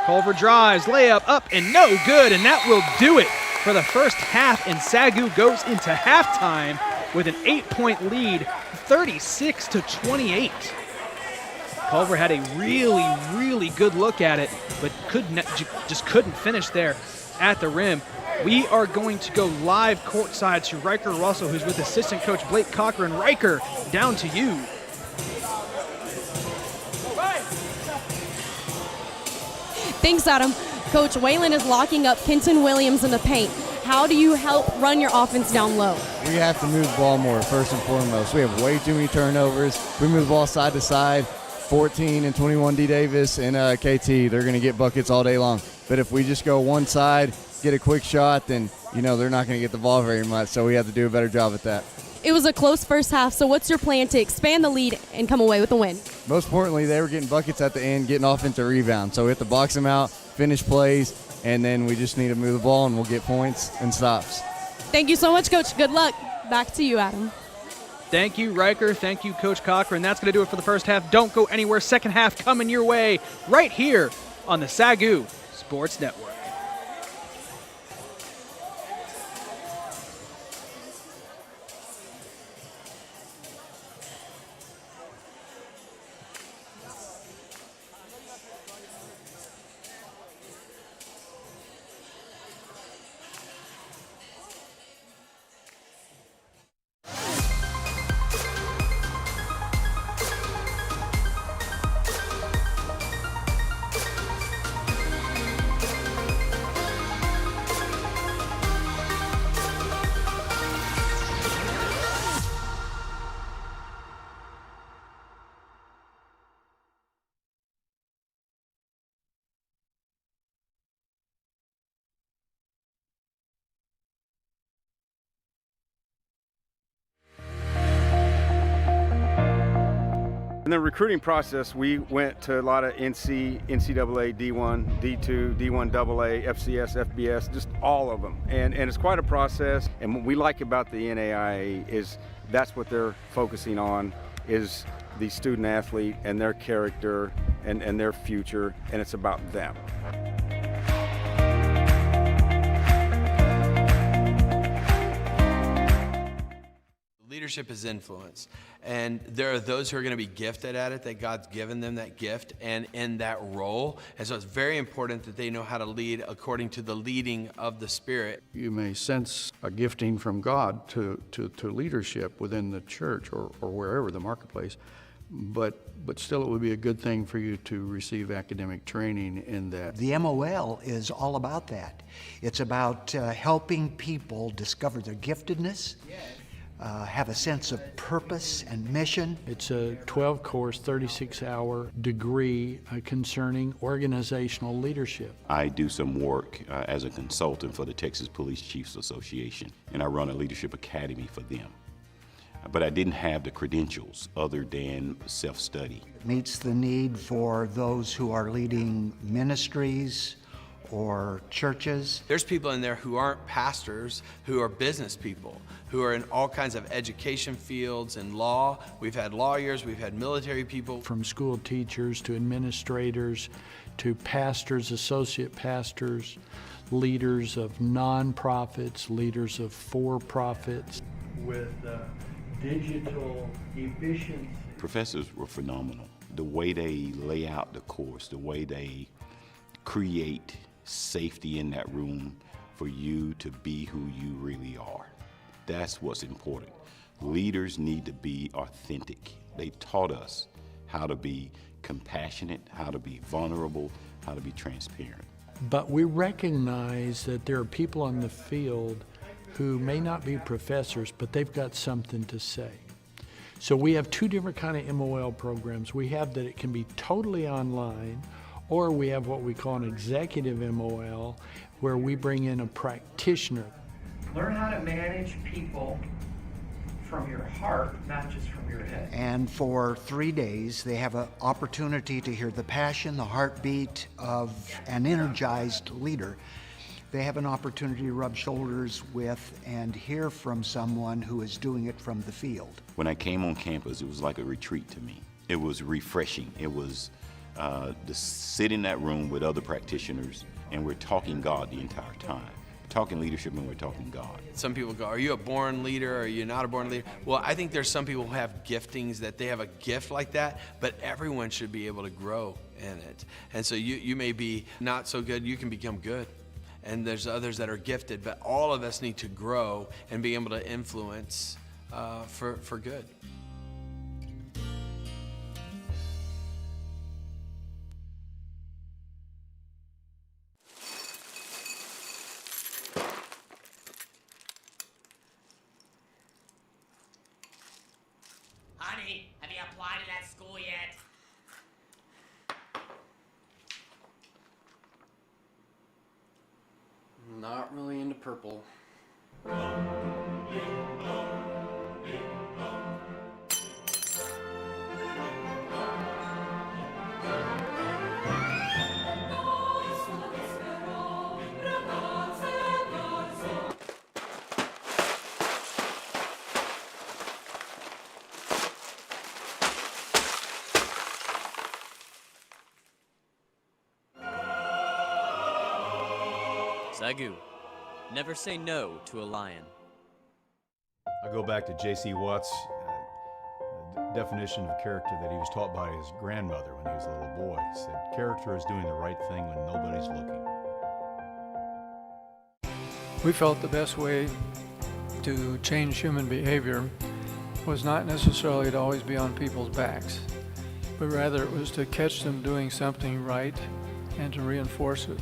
Culver drives, layup up and no good, and that will do it for the first half, and SAGU goes into halftime with an 8-point lead, 36-28. Culver had a really good look at it, but just couldn't finish there at the rim. We are going to go live courtside to Riker Russell, who's with assistant coach Blake Cochran. Riker, down to you. Thanks, Adam. Coach, Wayland is locking up Kenton Williams in the paint. How do you help run your offense down low? We have to move the ball more, first and foremost. We have way too many turnovers. We move the ball side to side. 14 and 21 D. Davis and KT, they're going to get buckets all day long. But if we just go one side, get a quick shot, then, they're not going to get the ball very much. So we have to do a better job at that. It was a close first half, so what's your plan to expand the lead and come away with a win? Most importantly, they were getting buckets at the end, getting offensive rebounds. So we have to box them out, finish plays, and then we just need to move the ball and we'll get points and stops. Thank you so much, Coach. Good luck. Back to you, Adam. Thank you, Riker. Thank you, Coach Cochran. That's going to do it for the first half. Don't go anywhere. Second half coming your way right here on the SAGU Sports Network. In the recruiting process, we went to a lot of NCAA, D1, D2, D1 AA, FCS, FBS, just all of them. And it's quite a process. And what we like about the NAIA is that's what they're focusing on, is the student athlete and their character and their future, and it's about them. Leadership is influence, and there are those who are going to be gifted at it, that God's given them that gift and in that role, and so it's very important that they know how to lead according to the leading of the Spirit. You may sense a gifting from God to leadership within the church or wherever, the marketplace, but still it would be a good thing for you to receive academic training in that. The MOL is all about that. It's about helping people discover their giftedness, have a sense of purpose and mission. It's a 12-course, 36-hour degree concerning organizational leadership. I do some work as a consultant for the Texas Police Chiefs Association, and I run a leadership academy for them. But I didn't have the credentials other than self-study. It meets the need for those who are leading ministries or churches. There's people in there who aren't pastors, who are business people, who are in all kinds of education fields and law. We've had lawyers, we've had military people. From school teachers to administrators to pastors, associate pastors, leaders of nonprofits, leaders of for-profits. With digital efficiency. Professors were phenomenal. The way they lay out the course, the way they create safety in that room for you to be who you really are. That's what's important. Leaders need to be authentic. They taught us how to be compassionate, how to be vulnerable, how to be transparent. But we recognize that there are people on the field who may not be professors, but they've got something to say. So we have two different kind of MOL programs. We have that it can be totally online, or we have what we call an executive MOL, where we bring in a practitioner. Learn how to manage people from your heart, not just from your head. And for 3 days, they have an opportunity to hear the passion, the heartbeat of an energized leader. They have an opportunity to rub shoulders with and hear from someone who is doing it from the field. When I came on campus, it was like a retreat to me. It was refreshing. It was to sit in that room with other practitioners, and we're talking God the entire time. Talking leadership and we're talking God. Some people go, are you a born leader or are you not a born leader? Well, I think there's some people who have giftings that they have a gift like that, but everyone should be able to grow in it. And so you may be not so good, you can become good. And there's others that are gifted, but all of us need to grow and be able to influence for good. Honey, have you applied to that school yet? Not really into purple. SAGU. Never say no to a lion. I go back to J.C. Watt's definition of character that he was taught by his grandmother when he was a little boy. He said, character is doing the right thing when nobody's looking. We felt the best way to change human behavior was not necessarily to always be on people's backs, but rather it was to catch them doing something right and to reinforce it.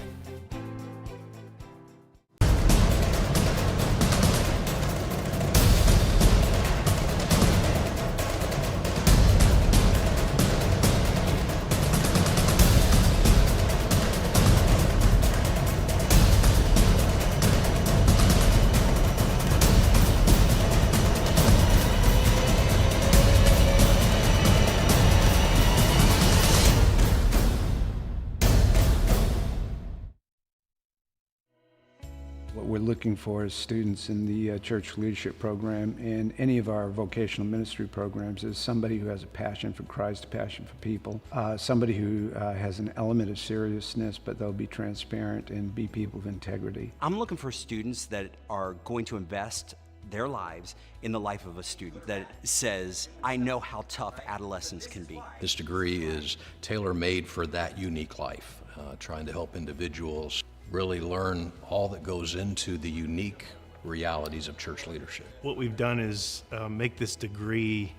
What we're looking for as students in the church leadership program and any of our vocational ministry programs is somebody who has a passion for Christ, a passion for people, somebody who has an element of seriousness, but they'll be transparent and be people of integrity. I'm looking for students that are going to invest their lives in the life of a student that says, I know how tough adolescence can be. This degree is tailor-made for that unique life, trying to help individuals really learn all that goes into the unique realities of church leadership. What we've done is make this degree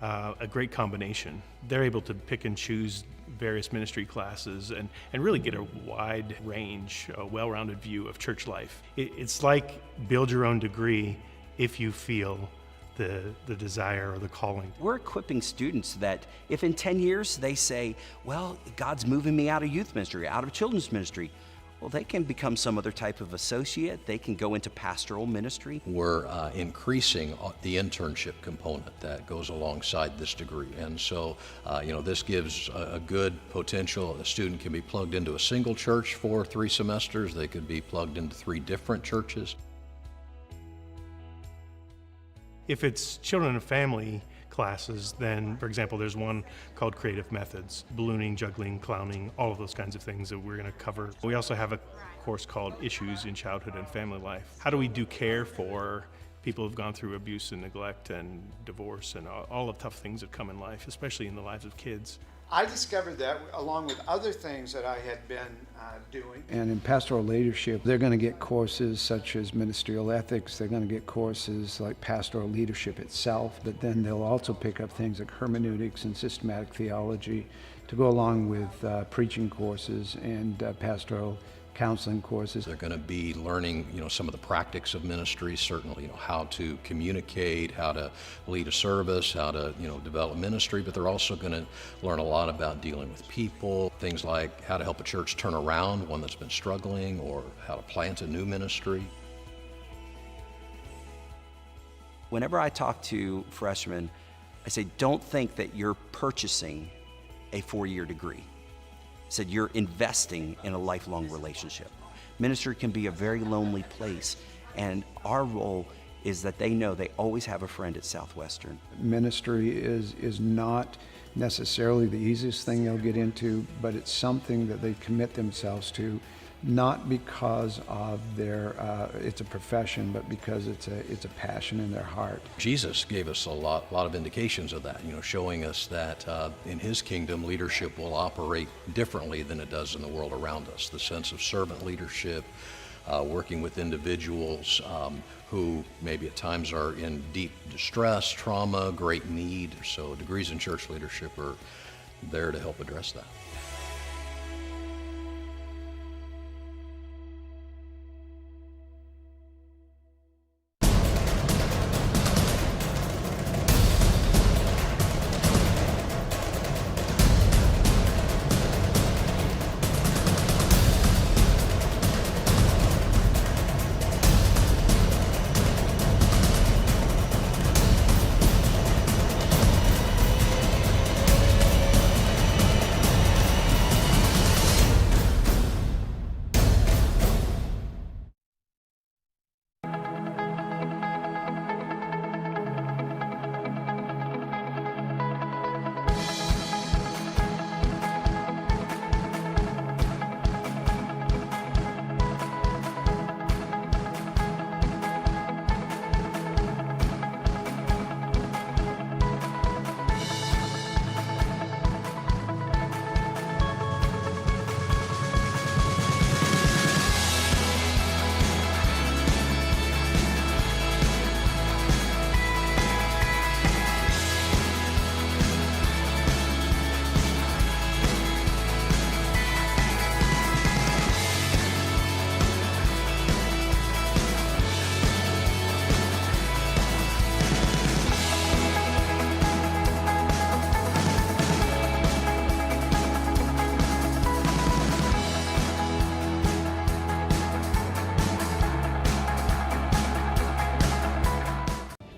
a great combination. They're able to pick and choose various ministry classes and really get a wide range, a well-rounded view of church life. It's like build your own degree if you feel the desire or the calling. We're equipping students that if in 10 years they say, well, God's moving me out of youth ministry, out of children's ministry, well, they can become some other type of associate. They can go into pastoral ministry. We're increasing the internship component that goes alongside this degree. And so, this gives a good potential. A student can be plugged into a single church for 3 semesters. They could be plugged into 3 different churches. If it's children and family classes, then, for example, there's one called Creative Methods, ballooning, juggling, clowning, all of those kinds of things that we're going to cover. We also have a course called Issues in Childhood and Family Life. How do we do care for people who've gone through abuse and neglect and divorce and all the tough things that come in life, especially in the lives of kids? I discovered that along with other things that I had been doing. And in pastoral leadership, they're going to get courses such as ministerial ethics. They're going to get courses like pastoral leadership itself, but then they'll also pick up things like hermeneutics and systematic theology to go along with preaching courses and pastoral counseling courses. They're going to be learning, some of the practices of ministry, certainly, how to communicate, how to lead a service, how to, develop ministry, but they're also going to learn a lot about dealing with people, things like how to help a church turn around one that's been struggling, or how to plant a new ministry. Whenever I talk to freshmen, I say, don't think that you're purchasing a 4-year degree. I said, you're investing in a lifelong relationship. Ministry can be a very lonely place, and our role is that they know they always have a friend at Southwestern. Ministry is not necessarily the easiest thing they'll get into, but it's something that they commit themselves to, not because of their it's a profession, but because it's a passion in their heart. Jesus gave us a lot of indications of that, showing us that in his kingdom, leadership will operate differently than it does in the world around us. The sense of servant leadership, working with individuals who maybe at times are in deep distress, trauma, great need. So degrees in church leadership are there to help address that.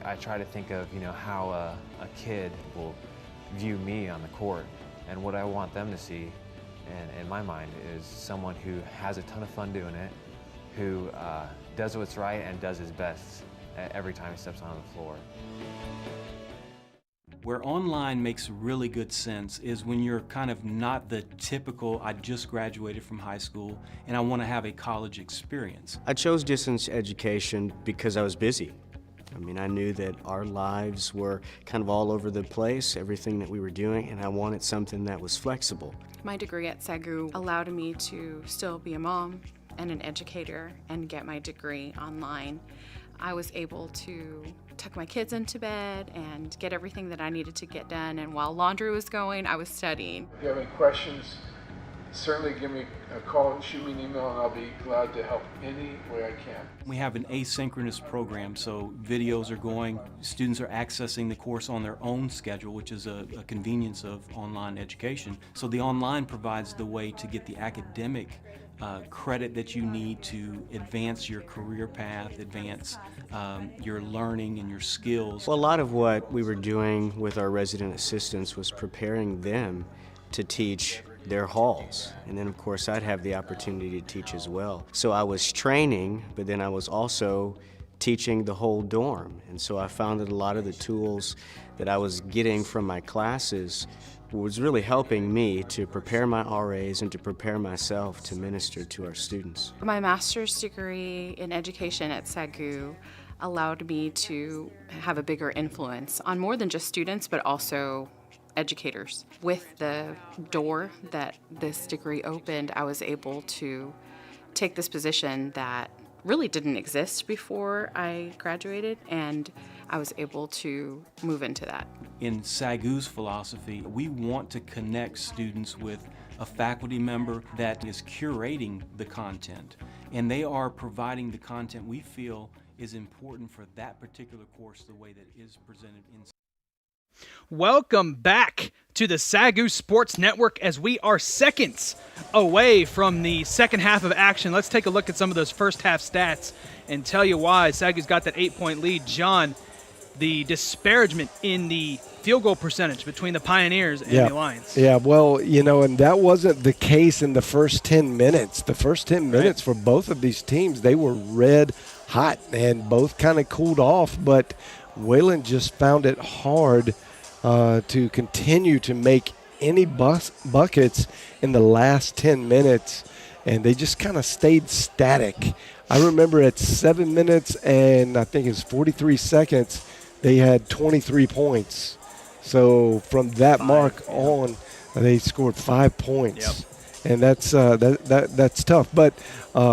I try to think of, how a kid will view me on the court, and what I want them to see, in my mind, is someone who has a ton of fun doing it, who does what's right and does his best every time he steps on the floor. Where online makes really good sense is when you're kind of not the typical, I just graduated from high school and I want to have a college experience. I chose distance education because I was busy. I knew that our lives were kind of all over the place, everything that we were doing, and I wanted something that was flexible. My degree at SAGU allowed me to still be a mom and an educator and get my degree online. I was able to tuck my kids into bed and get everything that I needed to get done, and while laundry was going, I was studying. If you have any questions, certainly give me a call, shoot me an email, and I'll be glad to help any way I can. We have an asynchronous program, so videos are going, students are accessing the course on their own schedule, which is a convenience of online education. So the online provides the way to get the academic credit that you need to advance your career path, advance your learning and your skills. Well, a lot of what we were doing with our resident assistants was preparing them to teach their halls. And then of course I'd have the opportunity to teach as well. So I was training, but then I was also teaching the whole dorm. And so I found that a lot of the tools that I was getting from my classes was really helping me to prepare my RAs and to prepare myself to minister to our students. My master's degree in education at SAGU allowed me to have a bigger influence on more than just students, but also educators. With the door that this degree opened, I was able to take this position that really didn't exist before I graduated, and I was able to move into that. In SAGU's philosophy, we want to connect students with a faculty member that is curating the content, and they are providing the content we feel is important for that particular course the way that it is presented in. Welcome back to the SAGU Sports Network as we are seconds away from the second half of action. Let's take a look at some of those first half stats and tell you why SAGU's got that 8-point lead. John, the disparagement in the field goal percentage between the Pioneers and the Alliance. Yeah, well, and that wasn't the case in the first 10 minutes. The first 10 minutes for both of these teams, they were red hot and both kind of cooled off, but Wayland just found it hard to continue to make any buckets in the last 10 minutes, and they just kind of stayed static. I remember at 7 minutes and I think it's 43 seconds, they had 23 points. So from that mark on, they scored 5 points. Yep. And that's tough. But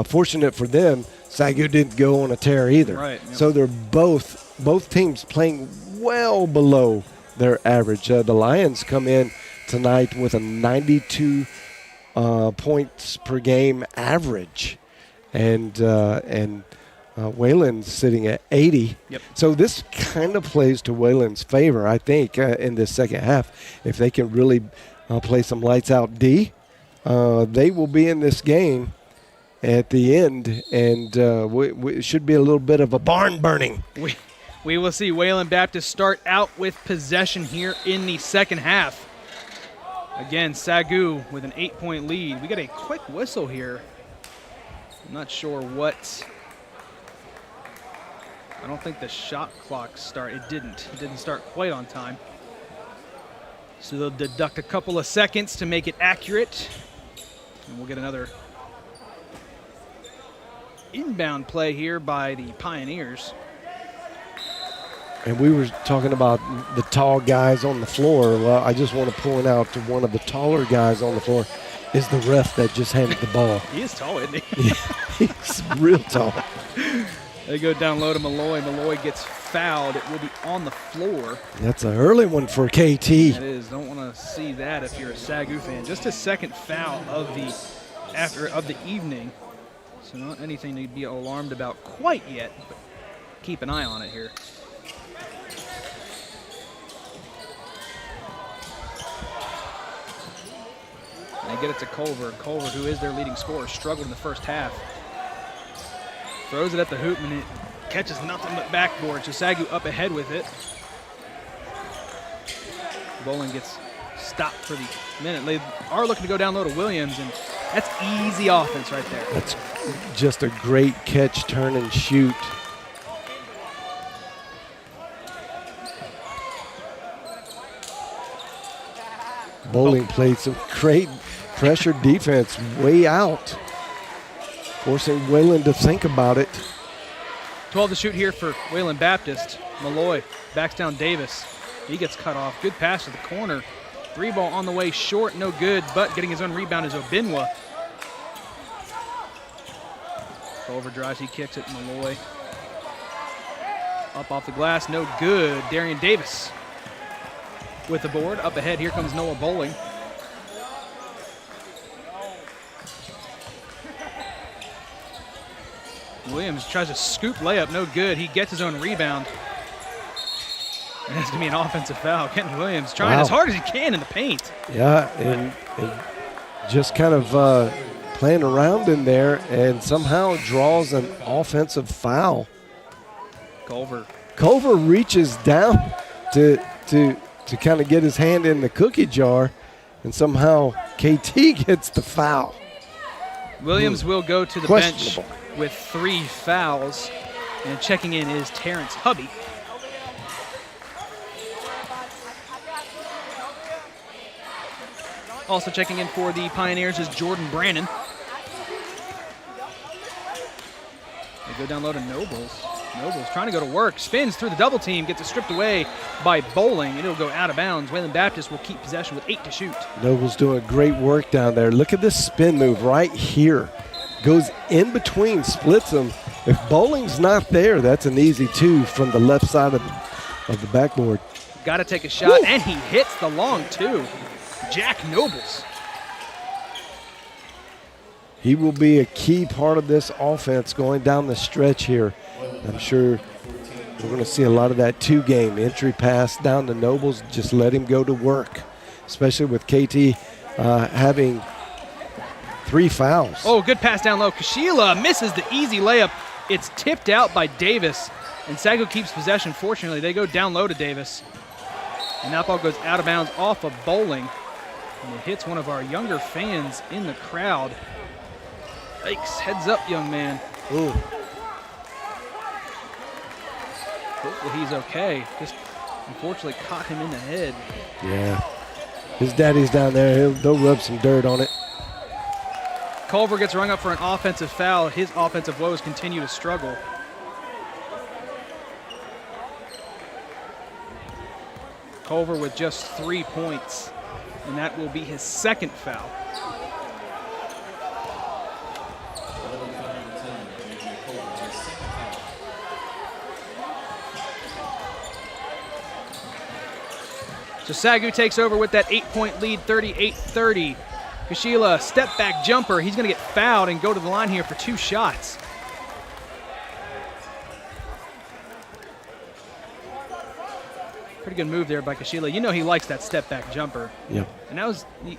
fortunate for them, SAGU didn't go on a tear either. Right. Yep. So they're both teams playing well below their average. The Lions come in tonight with a 92 points per game average, and Wayland's sitting at 80. Yep. So this kind of plays to Wayland's favor, I think, in this second half. If they can really play some lights out D, they will be in this game at the end, and it should be a little bit of a barn burning. We will see Wayland Baptist start out with possession here in the second half. Again, SAGU with an 8-point lead. We got a quick whistle here. I'm not sure what. I don't think the shot clock started. It didn't start quite on time. So they'll deduct a couple of seconds to make it accurate. And we'll get another inbound play here by the Pioneers. And we were talking about the tall guys on the floor. Well, I just want to point out to one of the taller guys on the floor is the ref that just handed the ball. He is tall, isn't he? Yeah, he's real tall. They go down low to Malloy. Malloy gets fouled. It will be on the floor. That's an early one for KT. It is. Don't want to see that if you're a SAGU fan. Just a second foul of the evening. So not anything to be alarmed about quite yet, but keep an eye on it here. They get it to Culver. Culver, who is their leading scorer, struggled in the first half. Throws it at the hoop, and it catches nothing but backboard. So SAGU up ahead with it. Bowling gets stopped for the minute. They are looking to go down low to Williams, and that's easy offense right there. That's just a great catch, turn, and shoot. Bowling played some great pressure defense way out, forcing Wayland to think about it. 12 to shoot here for Wayland Baptist. Malloy backs down Davis. He gets cut off. Good pass to the corner. 3-ball on the way short, no good, but getting his own rebound is Obinwa. Culver drives, he kicks it. Malloy up off the glass, no good. Darian Davis with the board. Up ahead, here comes Noah Bowling. Williams tries a scoop layup, no good. He gets his own rebound. And that's going to be an offensive foul. Kenton Williams trying as hard as he can in the paint. Yeah, and just kind of playing around in there and somehow draws an offensive foul. Culver reaches down to kind of get his hand in the cookie jar, and somehow KT gets the foul. Williams will go to the bench with 3 fouls, and checking in is Terrence Hubby. Also checking in for the Pioneers is Jordan Brannon. They go down low to Nobles. Nobles trying to go to work, spins through the double team, gets it stripped away by Bowling, and it'll go out of bounds. Wayland Baptist will keep possession with 8 to shoot. Nobles doing great work down there. Look at this spin move right here. Goes in between, splits them. If Bowling's not there, that's an easy 2 from the left side of the backboard. Got to take a shot, and he hits the long 2. Jack Nobles. He will be a key part of this offense going down the stretch here. I'm sure we're going to see a lot of that 2-game entry pass down to Nobles. Just let him go to work, especially with KT having 3 fouls. Oh, good pass down low. Kashila misses the easy layup. It's tipped out by Davis, And SAGU keeps possession. Fortunately, they go down low to Davis. And that ball goes out of bounds off of Bowling. And it hits one of our younger fans in the crowd. Yikes, heads up, young man. Ooh. Hopefully he's okay. Just unfortunately caught him in the head. Yeah. His daddy's down there. They'll rub some dirt on it. Culver gets rung up for an offensive foul. His offensive woes continue to struggle. Culver with just 3 points, and that will be his second foul. So SAGU takes over with that 8-point lead, 38-30. Kashila, step back jumper. He's going to get fouled and go to the line here for 2 shots. Pretty good move there by Kashila. You know he likes that step back jumper. Yeah. And that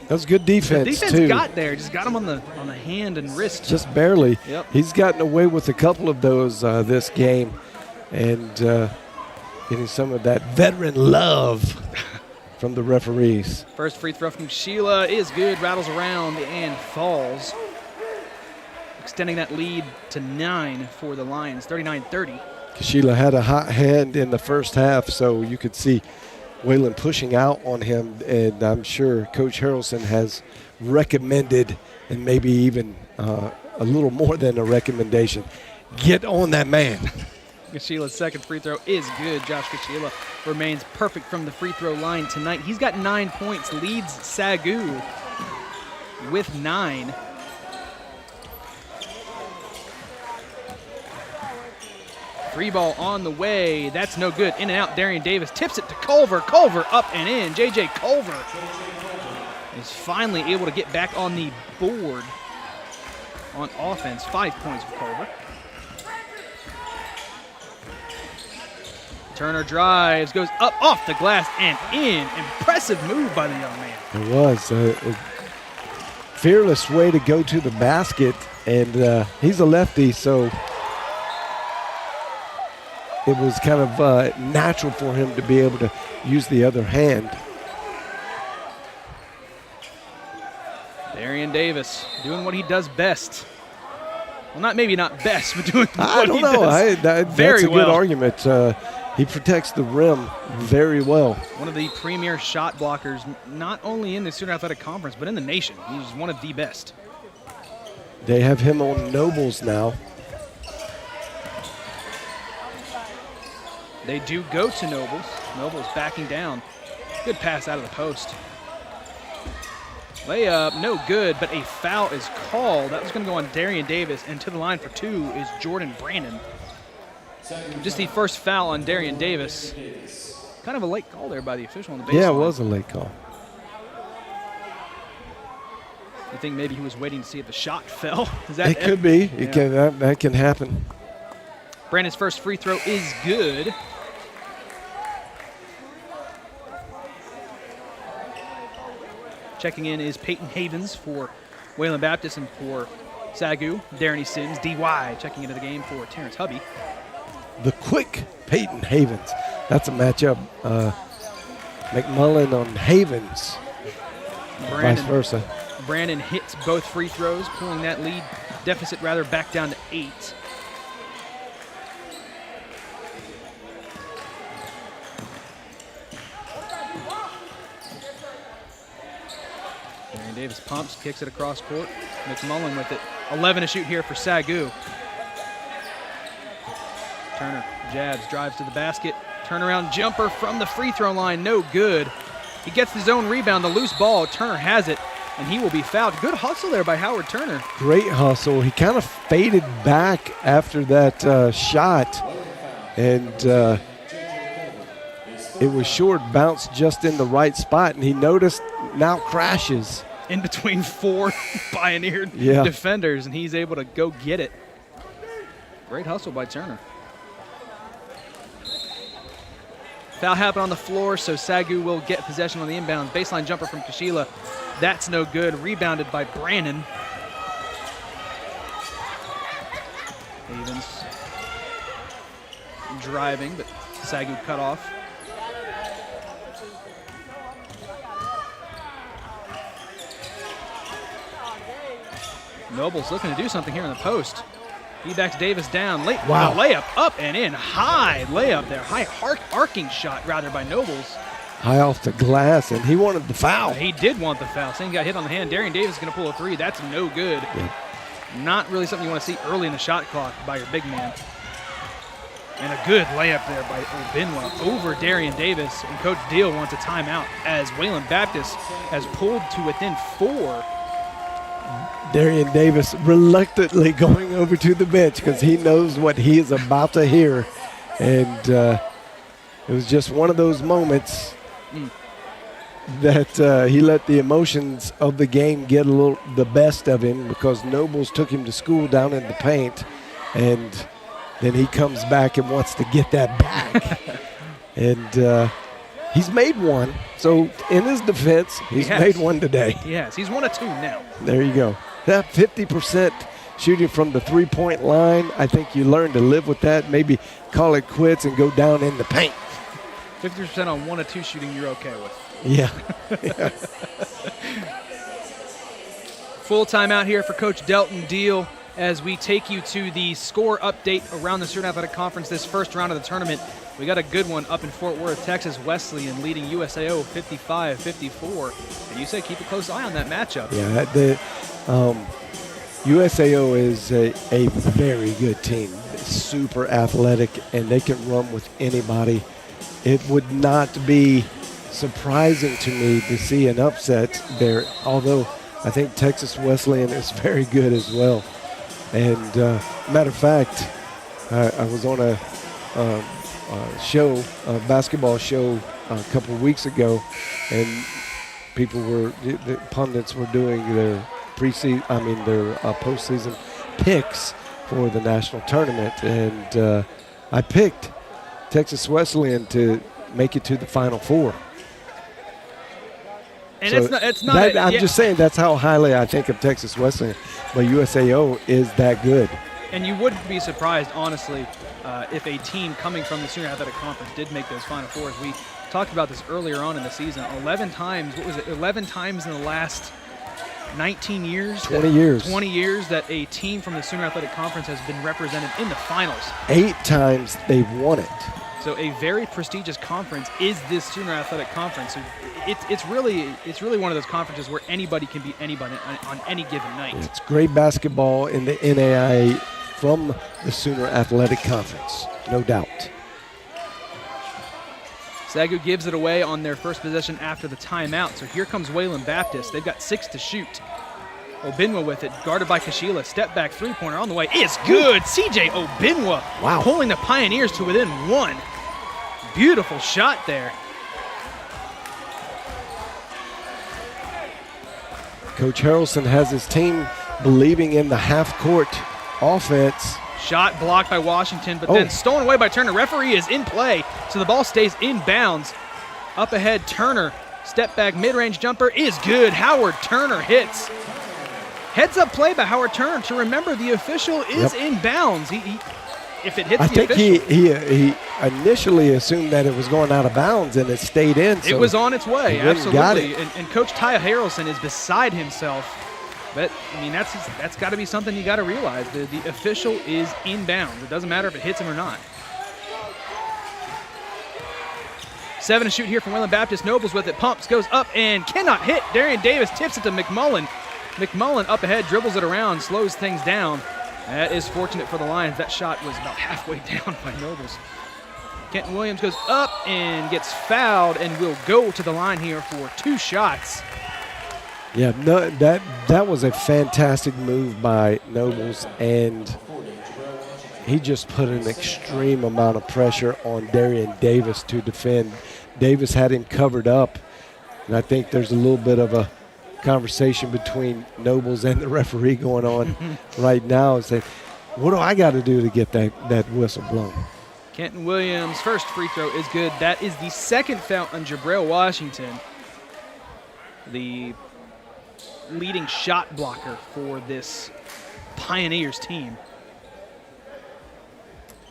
was good defense, the defense too. got there, just got him on the hand and wrist. Just barely. Yep. He's gotten away with a couple of those this game, and getting some of that veteran love from the referees. First free throw from Sheila is good, rattles around and falls, extending that lead to 9 for the Lions, 39-30. Sheila had a hot hand in the first half, so you could see Wayland pushing out on him, and I'm sure Coach Harrelson has recommended, and maybe even a little more than a recommendation, get on that man. Kashila's second free throw is good. Josh Kashila remains perfect from the free throw line tonight. He's got 9 points, leads SAGU with 9. Free ball on the way. That's no good. In and out, Darian Davis tips it to Culver. Culver up and in. J.J. Culver is finally able to get back on the board on offense. 5 points for Culver. Turner drives, goes up off the glass and in. Impressive move by the young man. It was a fearless way to go to the basket, and he's a lefty, so it was kind of natural for him to be able to use the other hand. Darian Davis doing what he does best. Well, maybe not best, but doing what I don't he know. does That's very a good well. argument. He protects the rim very well. One of the premier shot blockers, not only in the Student Athletic Conference, but in the nation. He's one of the best. They have him on Nobles now. They do go to Nobles. Nobles backing down. Good pass out of the post. Layup, no good, but a foul is called. That was going to go on Darian Davis, and to the line for 2 is Jordan Brandon. Just the first foul on Darian Davis. Kind of a late call there by the official on the baseline. Yeah, it was a late call. You think maybe he was waiting to see if the shot fell? It could be. It can, that can happen. Brandon's first free throw is good. Checking in is Peyton Havens for Wayland Baptist, and for SAGU, Darren Sims, DY, checking into the game for Terrence Hubby. The quick Peyton Havens. That's a matchup. McMullen on Havens. Vice versa. Brandon hits both free throws, pulling that lead deficit back down to 8. Darian Davis pumps, kicks it across court. McMullen with it. 11 to shoot here for SAGU. Turner jabs, drives to the basket. Turnaround jumper from the free throw line, no good. He gets his own rebound, the loose ball. Turner has it, and he will be fouled. Good hustle there by Howard Turner. Great hustle. He kind of faded back after that shot, and it was short, bounced just in the right spot, and he noticed now crashes. In between 4 Pioneer defenders, and he's able to go get it. Great hustle by Turner. Foul happened on the floor, so SAGU will get possession on the inbound. Baseline jumper from Kashila. That's no good. Rebounded by Brandon. Havens driving, but SAGU cut off. Noble's looking to do something here in the post. He backs Davis down. Wow. Layup up and in. High layup there. High arcing shot, rather, by Nobles. High off the glass, and he wanted the foul. He did want the foul. Saying got hit on the hand. Darian Davis is going to pull a three. That's no good. Yep. Not really something you want to see early in the shot clock by your big man. And a good layup there by Obinwa over Darian Davis. And Coach Deal wants a timeout as Wayland Baptist has pulled to within 4. Darian Davis reluctantly going over to the bench because he knows what he is about to hear. And it was just one of those moments that he let the emotions of the game get the best of him because Nobles took him to school down in the paint. And then he comes back and wants to get that back. And he's made one. So in his defense, he's made one today. Yes, he's 1 of 2 now. There you go. That 50% shooting from the three-point line, I think you learn to live with that. Maybe call it quits and go down in the paint. 50% on 1 of 2 shooting you're okay with. Yeah. Full timeout here for Coach Delton Deal as we take you to the score update around the Student Athletic Conference this first round of the tournament. We got a good one up in Fort Worth, Texas Wesleyan leading USAO 55-54. And you say keep a close eye on that matchup. Yeah, USAO is a very good team, super athletic, and they can run with anybody. It would not be surprising to me to see an upset there, although I think Texas Wesleyan is very good as well. And matter of fact, I was on a basketball show a couple of weeks ago, and the pundits were doing their postseason picks for the national tournament, and I picked Texas Wesleyan to make it to the Final Four. And so it's not. I'm just saying that's how highly I think of Texas Wesleyan, but USAO is that good. And you wouldn't be surprised, honestly, if a team coming from the Senior Athletic Conference did make those Final Fours. We talked about this earlier on in the season. 11 times, 11 times in the last 19 years? 20 years. 20 years that a team from the Senior Athletic Conference has been represented in the finals. 8 times they've won it. So a very prestigious conference is this Senior Athletic Conference. So it's really one of those conferences where anybody can beat anybody on any given night. It's great basketball in the NAIA from the Sooner Athletic Conference, no doubt. SAGU gives it away on their first possession after the timeout. So here comes Wayland Baptist. They've got 6 to shoot. Obinwa with it, guarded by Kashila. Step back three-pointer on the way is good. CJ Obinwa pulling the Pioneers to within 1. Beautiful shot there. Coach Harrelson has his team believing in the half-court offense. Shot blocked by Washington, but then stolen away by Turner. Referee is in play, so the ball stays in bounds. Up ahead, Turner. Step back, mid-range jumper is good. Howard Turner hits. Heads-up play by Howard Turner to remember the official is in bounds. If it hits the official. I think he initially assumed that it was going out of bounds, and it stayed in. So it was on its way, absolutely. Got it. And Coach Ty Harrelson is beside himself. But, I mean, that's got to be something you got to realize. The official is in bounds. It doesn't matter if it hits him or not. 7 to shoot here from Wayland Baptist. Nobles with it. Pumps, goes up, and cannot hit. Darian Davis tips it to McMullen. McMullen up ahead, dribbles it around, slows things down. That is fortunate for the Lions. That shot was about halfway down by Nobles. Kenton Williams goes up and gets fouled and will go to the line here for 2 shots. Yeah, no, that was a fantastic move by Nobles, and he just put an extreme amount of pressure on Darian Davis to defend. Davis had him covered up, and I think there's a little bit of a conversation between Nobles and the referee going on right now, saying, what do I got to do to get that whistle blown? Kenton Williams' first free throw is good. That is the second foul on Jabril Washington, the leading shot blocker for this Pioneers team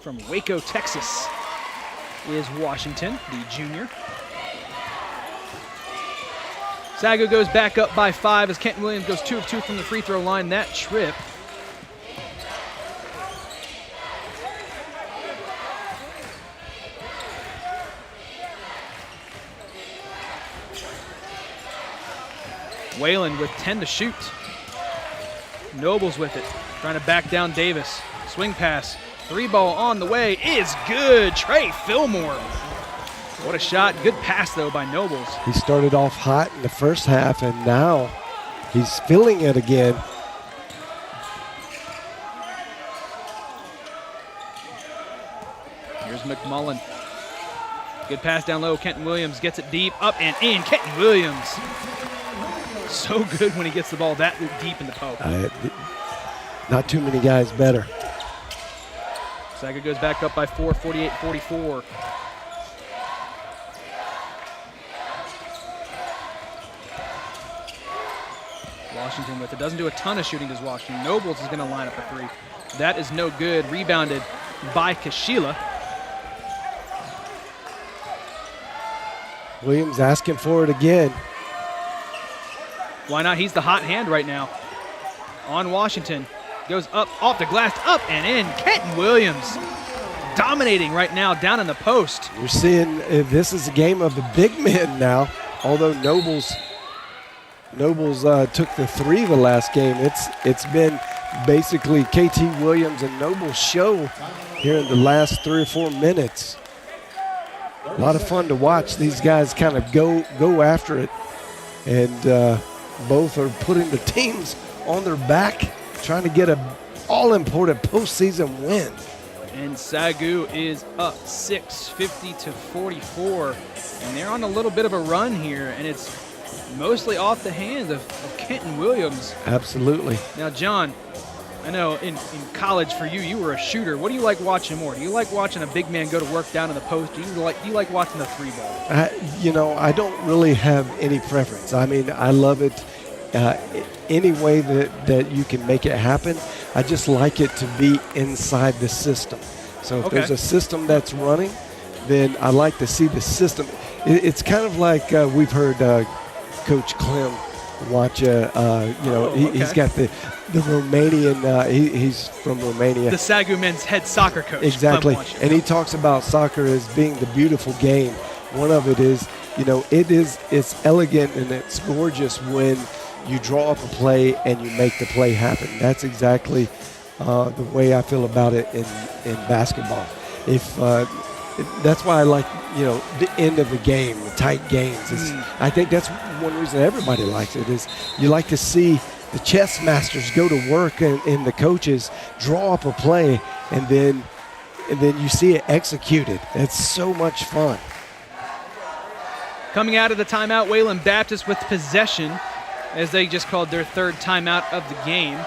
from Waco, Texas. is Washington, the junior. SAGU goes back up by 5 as Kenton Williams goes 2 of 2 from the free throw line that trip. Wayland with 10 to shoot. Nobles with it, trying to back down Davis. Swing pass, 3-ball on the way is good. Trey Fillmore. What a shot. Good pass, though, by Nobles. He started off hot in the first half, and now he's feeling it again. Here's McMullen. Good pass down low. Kenton Williams gets it deep, up and in. Kenton Williams. So good when he gets the ball that deep in the poke. Not too many guys better. SAGU goes back up by 4, 48-44. Washington with it. Doesn't do a ton of shooting, does Washington. Nobles is going to line up a 3. That is no good. Rebounded by Kashila. Williams asking for it again. Why not? He's the hot hand right now. On Washington. Goes up, off the glass, up and in. Kenton Williams dominating right now down in the post. You're seeing this is a game of the big men now. Although Nobles took the 3 the last game. It's been basically KT Williams and Nobles show here in the last 3 or 4 minutes. A lot of fun to watch these guys kind of go after it, and both are putting the teams on their back, trying to get an all-important postseason win. And SAGU is up 50-44, and they're on a little bit of a run here, and it's mostly off the hands of Kenton Williams. Absolutely. Now, John, I know in college for you were a shooter. What do you like watching more? Do you like watching a big man go to work down in the post? Do you like watching the 3-ball? I don't really have any preference. I mean, I love it any way that you can make it happen. I just like it to be inside the system. So if there's a system that's running, then I like to see the system. It's kind of like we've heard Coach Clem watch. He's got the Romanian. He's from Romania. The SAGU men's head soccer coach. Exactly, and he talks about soccer as being the beautiful game. One of it is, it's elegant and it's gorgeous when you draw up a play and you make the play happen. That's exactly the way I feel about it in basketball. That's why I like, the end of the game, the tight games. I think that's one reason everybody likes it, is you like to see the chess masters go to work and the coaches draw up a play, and then you see it executed. It's so much fun. Coming out of the timeout, Wayland Baptist with possession, as they just called their 3rd timeout of the game,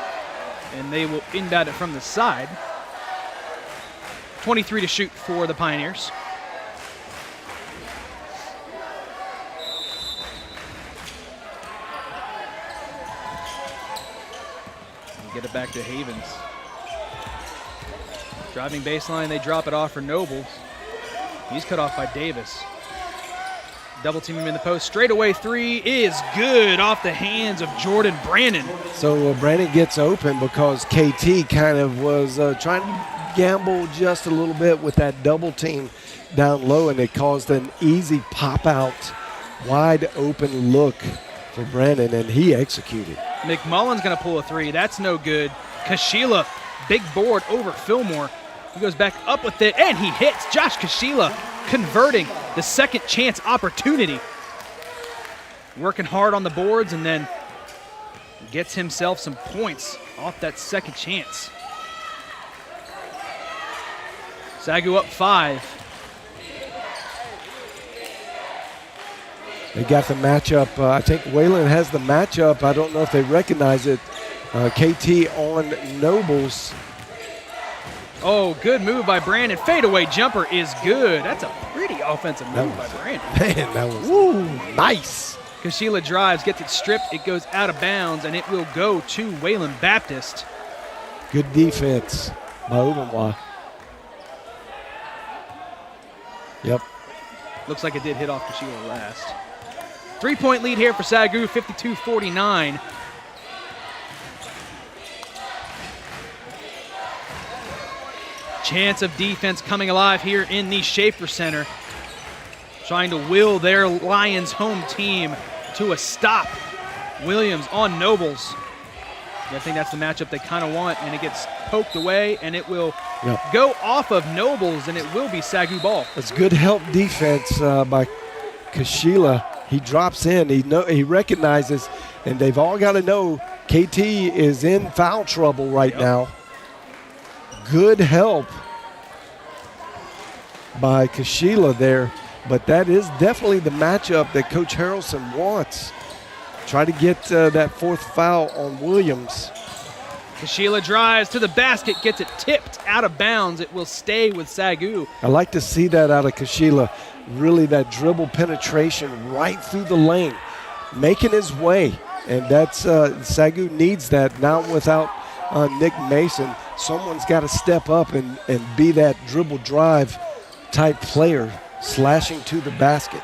and they will inbound it from the side. 23 to shoot for the Pioneers. Get it back to Havens. Driving baseline, they drop it off for Nobles. He's cut off by Davis. Double team him in the post. Straightaway 3 is good off the hands of Jordan Brandon. So Brandon gets open because KT kind of was trying to gamble just a little bit with that double team down low, and it caused an easy pop out, wide open look for Brandon, and he executed. McMullen's going to pull a 3. That's no good. Kashila, big board over Fillmore. He goes back up with it, and he hits. Josh Kashila converting the second chance opportunity. Working hard on the boards, and then gets himself some points off that second chance. SAGU up 5. They got the matchup. I think Wayland has the matchup. I don't know if they recognize it. KT on Nobles. Oh, good move by Brandon. Fadeaway jumper is good. That's a pretty offensive move by Brandon. Man, that was nice. Kashila drives, gets it stripped. It goes out of bounds, and it will go to Wayland Baptist. Good defense by Obenwa. Yep. Looks like it did hit off Kashila last. 3-point lead here for SAGU, 52-49. Chance of defense coming alive here in the Schaefer Center. Trying to will their Lions home team to a stop. Williams on Nobles. I think that's the matchup they kind of want, and it gets poked away, and it will go off of Nobles, and it will be SAGU ball. It's good help defense by Kashila. He drops in. He recognizes, and they've all got to know KT is in foul trouble right now. Good help by Kashila there, but that is definitely the matchup that Coach Harrelson wants. Try to get that fourth foul on Williams. Kashila drives to the basket, gets it tipped out of bounds. It will stay with SAGU. I like to see that out of Kashila. Really, that dribble penetration right through the lane, making his way. And that's SAGU needs that now without Nick Mason. Someone's got to step up and be that dribble drive type player, slashing to the basket.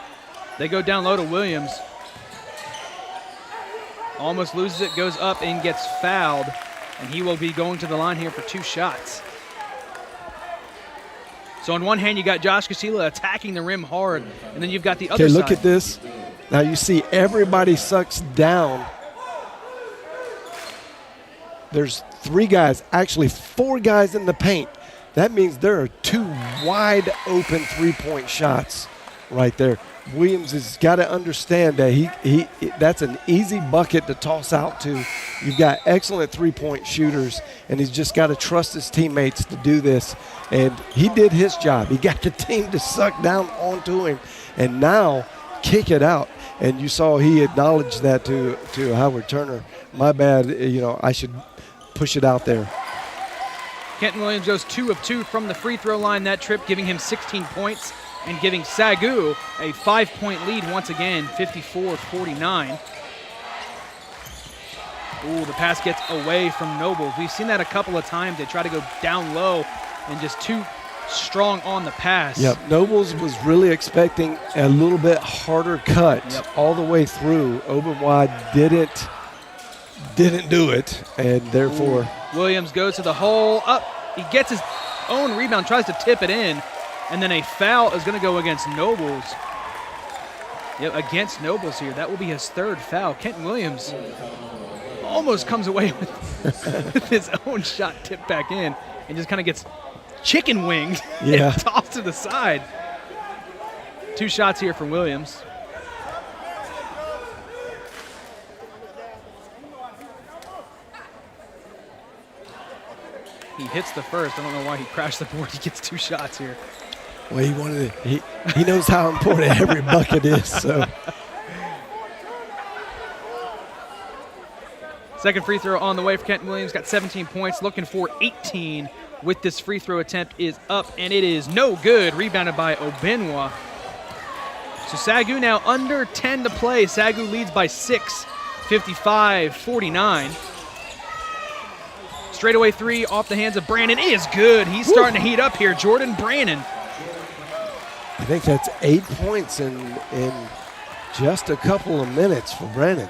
They go down low to Williams. Almost loses it, goes up and gets fouled. And he will be going to the line here for 2 shots. So on one hand, you got Josh Kashila attacking the rim hard, and then you've got the other side. Okay, look at this. Now you see everybody sucks down. There's 3 guys, actually 4 guys in the paint. That means there are 2 wide open 3-point shots right there. Williams has got to understand that that's an easy bucket to toss out to. You've got excellent 3-point shooters, and he's just got to trust his teammates to do this. And he did his job. He got the team to suck down onto him, and now kick it out. And you saw he acknowledged that to Howard Turner. My bad, I should push it out there. Kenton Williams goes 2 of 2 from the free throw line that trip, giving him 16 points and giving SAGU a 5-point lead once again, 54-49. Ooh, the pass gets away from Nobles. We've seen that a couple of times. They try to go down low and just too strong on the pass. Yep, Nobles was really expecting a little bit harder cut all the way through. Oberwad didn't do it, and therefore. Ooh. Williams goes to the hole, up. He gets his own rebound, tries to tip it in, and then a foul is going to go against Nobles. Yep, against Nobles here. That will be his 3rd foul. Kenton Williams almost comes away with his own shot tipped back in and just kind of gets chicken winged and tossed to the side. 2 shots here from Williams. He hits the first. I don't know why he crashed the board. He gets 2 shots here. Well, he knows how important every bucket is. So. Second free throw on the way for Kenton Williams. Got 17 points, looking for 18 with this free throw attempt is up, and it is no good. Rebounded by Obenwa. So SAGU now under 10 to play. SAGU leads by 6, 55-49. Straightaway 3 off the hands of Brandon is good. He's starting to heat up here. Jordan Brannon. I think that's 8 points in just a couple of minutes for Brandon.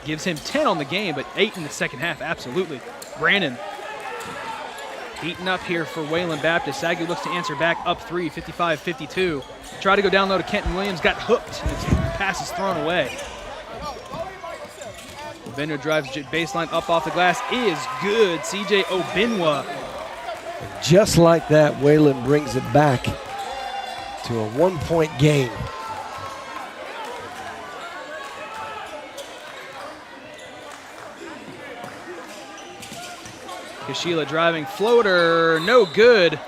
Gives him 10 on the game, but 8 in the second half, absolutely. Brandon heating up here for Wayland Baptist. SAGU looks to answer back up 3, 55-52. Try to go down low to Kenton Williams, got hooked, and his pass is thrown away. Bender drives baseline up off the glass, is good. CJ Obenwa. Just like that, Wayland brings it back to a 1-point game. Kashila driving floater, no good.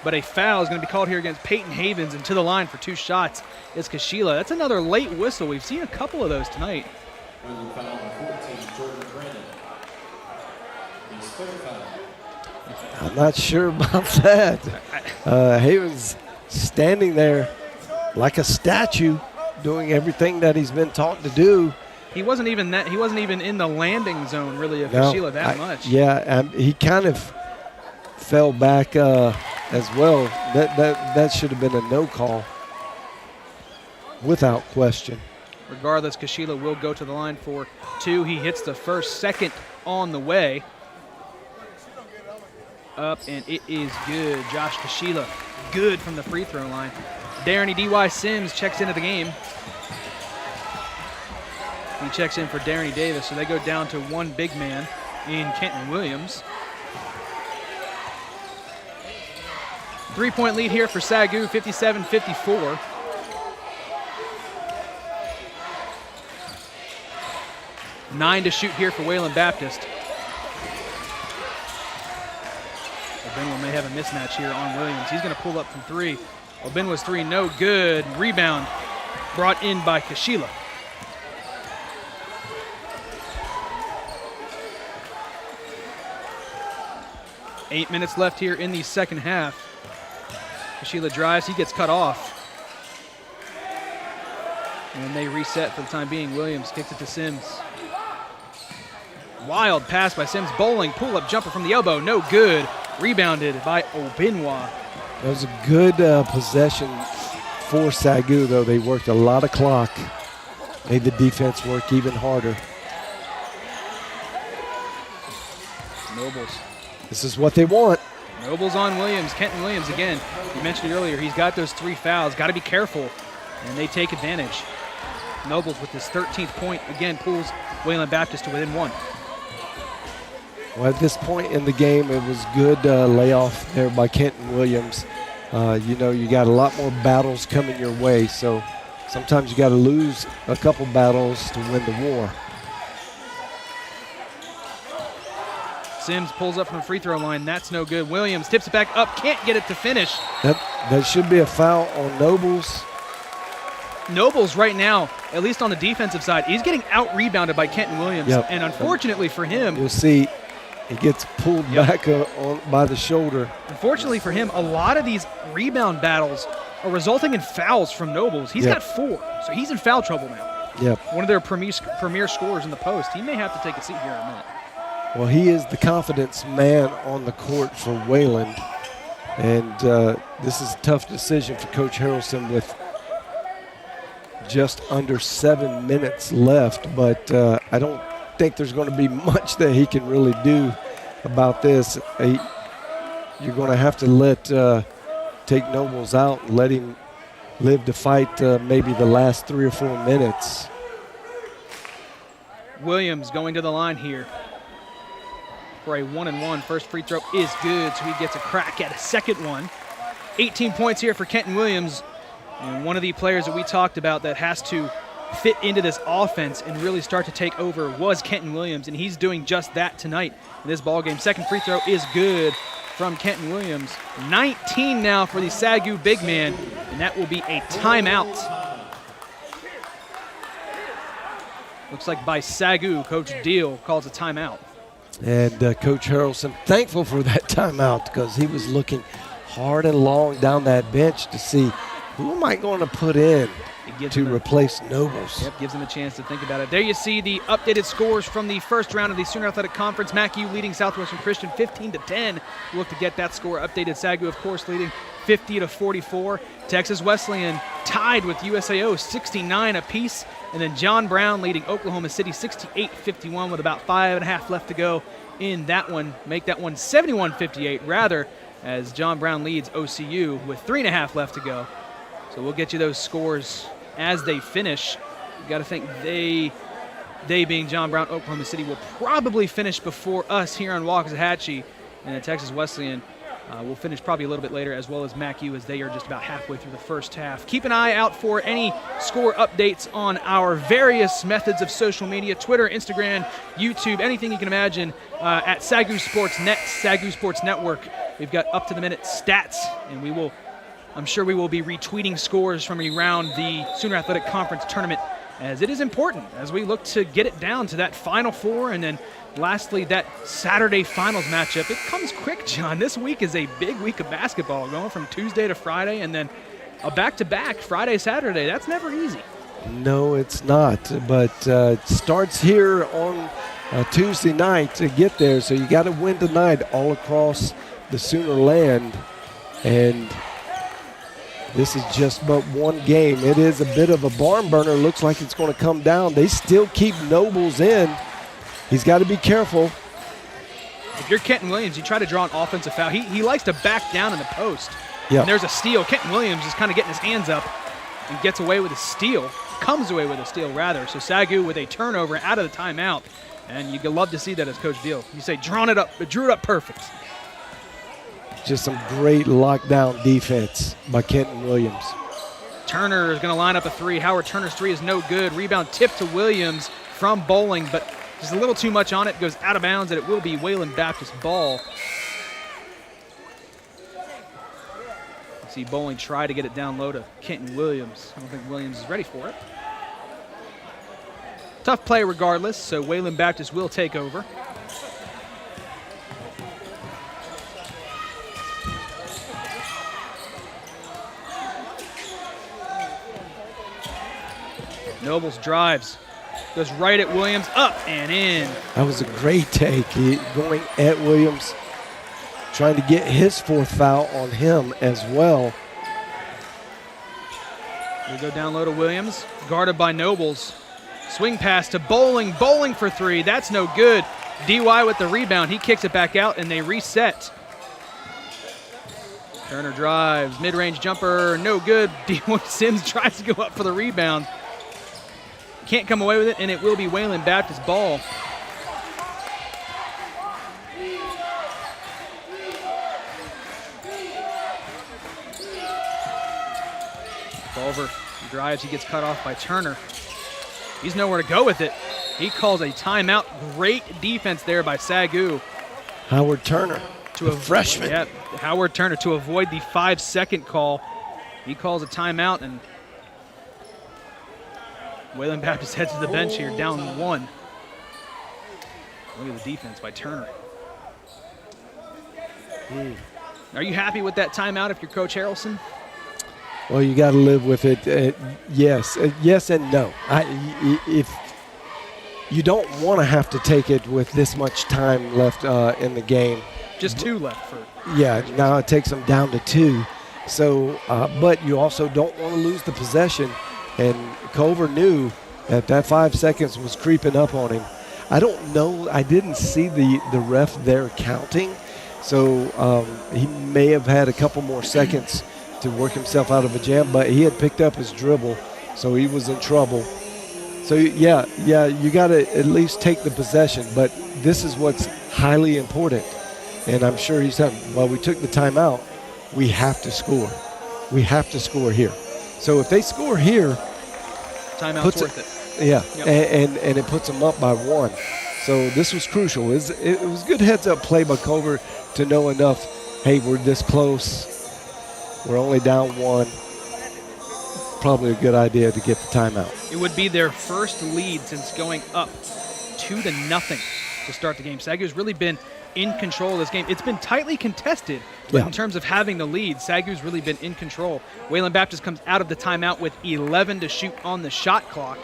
But a foul is going to be called here against Peyton Havens, and to the line for 2 shots is Kashila. That's another late whistle. We've seen a couple of those tonight. I'm not sure about that. Havens standing there like a statue, doing everything that he's been taught to do. He wasn't even in the landing zone really of Kashila that much. Yeah, he kind of fell back as well. That should have been a no call without question. Regardless, Kashila will go to the line for 2. He hits the first, second on the way. Up, and it is good. Josh Kashila, good from the free throw line. Darren D.Y. Sims checks into the game. He checks in for Darren Davis, so they go down to one big man in Kenton Williams. 3-point lead here for SAGU, 57-54. Nine to shoot here for Wayland Baptist. Obenwa may have a mismatch here on Williams. He's going to pull up from 3. Obenwa's 3, no good. Rebound brought in by Kashila. Eight minutes left here in the second half. Kashila drives, he gets cut off. And they reset for the time being. Williams kicks it to Sims. Wild pass by Sims. Bowling, pull-up jumper from the elbow, no good. Rebounded by Obenwa. That was a good possession for SAGU, though. They worked a lot of clock, made the defense work even harder. Nobles. This is what they want. Nobles on Williams. Kenton Williams again. You mentioned earlier, he's got those 3 fouls. Got to be careful, and they take advantage. Nobles with his 13th point again pulls Wayland Baptist to within 1. Well, at this point in the game, it was good layoff there by Kenton Williams. You know, you got a lot more battles coming your way, so sometimes you got to lose a couple battles to win the war. Sims pulls up from the free throw line. That's no good. Williams tips it back up. Can't get it to finish. That should be a foul on Nobles. Nobles right now, at least on the defensive side, he's getting out-rebounded by Kenton Williams. Yep. And unfortunately for him, you'll see he gets pulled back by the shoulder. Unfortunately for him, a lot of these rebound battles are resulting in fouls from Nobles. He's got 4, so he's in foul trouble now. Yep. One of their premier scorers in the post. He may have to take a seat here in a minute. Well, he is the confidence man on the court for Wayland. And this is a tough decision for Coach Harrelson with just under 7 minutes left. But I don't think there's going to be much that he can really do about this. You're going to have to let take Nobles out and let him live to fight maybe the last 3 or 4 minutes. Williams going to the line here for a 1-and-1. First free throw is good, so he gets a crack at a second one. 18 points here for Kenton Williams. And one of the players that we talked about that has to fit into this offense and really start to take over was Kenton Williams, and he's doing just that tonight in this ballgame. Second free throw is good from Kenton Williams. 19 now for the SAGU big man, and that will be a timeout. Looks like by SAGU, Coach Deal calls a timeout. And Coach Harrelson thankful for that timeout because he was looking hard and long down that bench to see who am I going to put in to replace Nobles. Yep, gives him a chance to think about it. There you see the updated scores from the first round of the Sooner Athletic Conference. MacU leading Southwestern Christian 15-10. Look to get that score updated. SAGU, of course, leading 50-44. Texas Wesleyan tied with USAO 69 apiece. And then John Brown leading Oklahoma City 68-51 with about 5.5 left to go in that one. Make that one 71-58 rather, as John Brown leads OCU with 3.5 left to go. So we'll get you those scores as they finish. You got to think they being John Brown, Oklahoma City, will probably finish before us here on Waxahachie, and the Texas Wesleyan will finish probably a little bit later, as well as MacU, as they are just about halfway through the first half. Keep an eye out for any score updates on our various methods of social media, Twitter, Instagram, YouTube, anything you can imagine, at SAGU Sports Net, SAGU Sports Network. We've got up-to-the-minute stats, and I'm sure we will be retweeting scores from around the Sooner Athletic Conference tournament, as it is important as we look to get it down to that Final Four, and then lastly, that Saturday finals matchup. It comes quick, John. This week is a big week of basketball, going from Tuesday to Friday, and then a back-to-back Friday, Saturday. That's never easy. No, it's not, but it starts here on Tuesday night to get there, so you got to win tonight all across the Sooner land. And this is just but one game. It is a bit of a barn burner. Looks like it's going to come down. They still keep Nobles in. He's got to be careful. If you're Kenton Williams, you try to draw an offensive foul. He likes to back down in the post. Yeah. And there's a steal. Kenton Williams is kind of getting his hands up and gets away with a steal. Comes away with a steal, rather. So SAGU with a turnover out of the timeout. And you love to see that as Coach Deal. You say, drew it up perfect. Just some great lockdown defense by Kenton Williams. Turner is going to line up a three. Howard Turner's three is no good. Rebound tipped to Williams from Bowling, but just a little too much on it. Goes out of bounds, and it will be Wayland Baptist ball. See Bowling try to get it down low to Kenton Williams. I don't think Williams is ready for it. Tough play regardless, so Wayland Baptist will take over. Nobles drives, goes right at Williams, up and in. That was a great take. Going at Williams, trying to get his fourth foul on him as well. We go down low to Williams, guarded by Nobles. Swing pass to Bowling, Bowling for three, that's no good. DY with the rebound, he kicks it back out and they reset. Turner drives, mid-range jumper, no good. DY Sims tries to go up for the rebound. Can't come away with it, and it will be Wayland Baptist ball. Culver drives, he gets cut off by Turner. He's nowhere to go with it. He calls a timeout. Great defense there by SAGU. Howard Turner, the freshman. Yep, Howard Turner to avoid the 5-second call. He calls a timeout, and Wayland Baptist heads to the bench here, down one. Look at the defense by Turner. Are you happy with that timeout if you're Coach Harrelson? Well, you got to live with it. Yes and no. If you don't want to have to take it with this much time left in the game. Just two left for. Yeah, now it takes them down to two. So, but you also don't want to lose the possession. And Culver knew that 5 seconds was creeping up on him. I don't know. I didn't see the ref there counting. So he may have had a couple more seconds to work himself out of a jam, but he had picked up his dribble, so he was in trouble. So, yeah, you got to at least take the possession, but this is what's highly important. And I'm sure he said, well, we took the timeout. We have to score. We have to score here. So if they score here, timeout's worth it. Yeah, yep. and it puts them up by one. So this was crucial. It was good heads-up play by Culver to know enough, hey, we're this close. We're only down one. Probably a good idea to get the timeout. It would be their first lead since going up 2-0 to start the game. SAGU's really been in control of this game. It's been tightly contested, but in terms of having the lead, SAGU's really been in control. Wayland Baptist comes out of the timeout with 11 to shoot on the shot clock.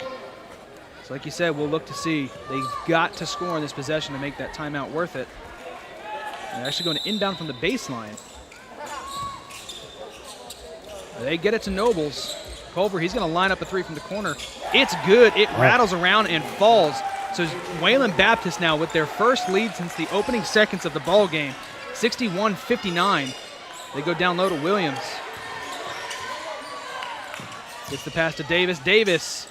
So like you said, we'll look to see. They've got to score on this possession to make that timeout worth it. They're actually going to inbound from the baseline. They get it to Nobles. Culver, he's going to line up a three from the corner. It's good. It rattles around and falls. So Wayland Baptist now with their first lead since the opening seconds of the ball game, 61-59. They go down low to Williams. Gets the pass to Davis. Davis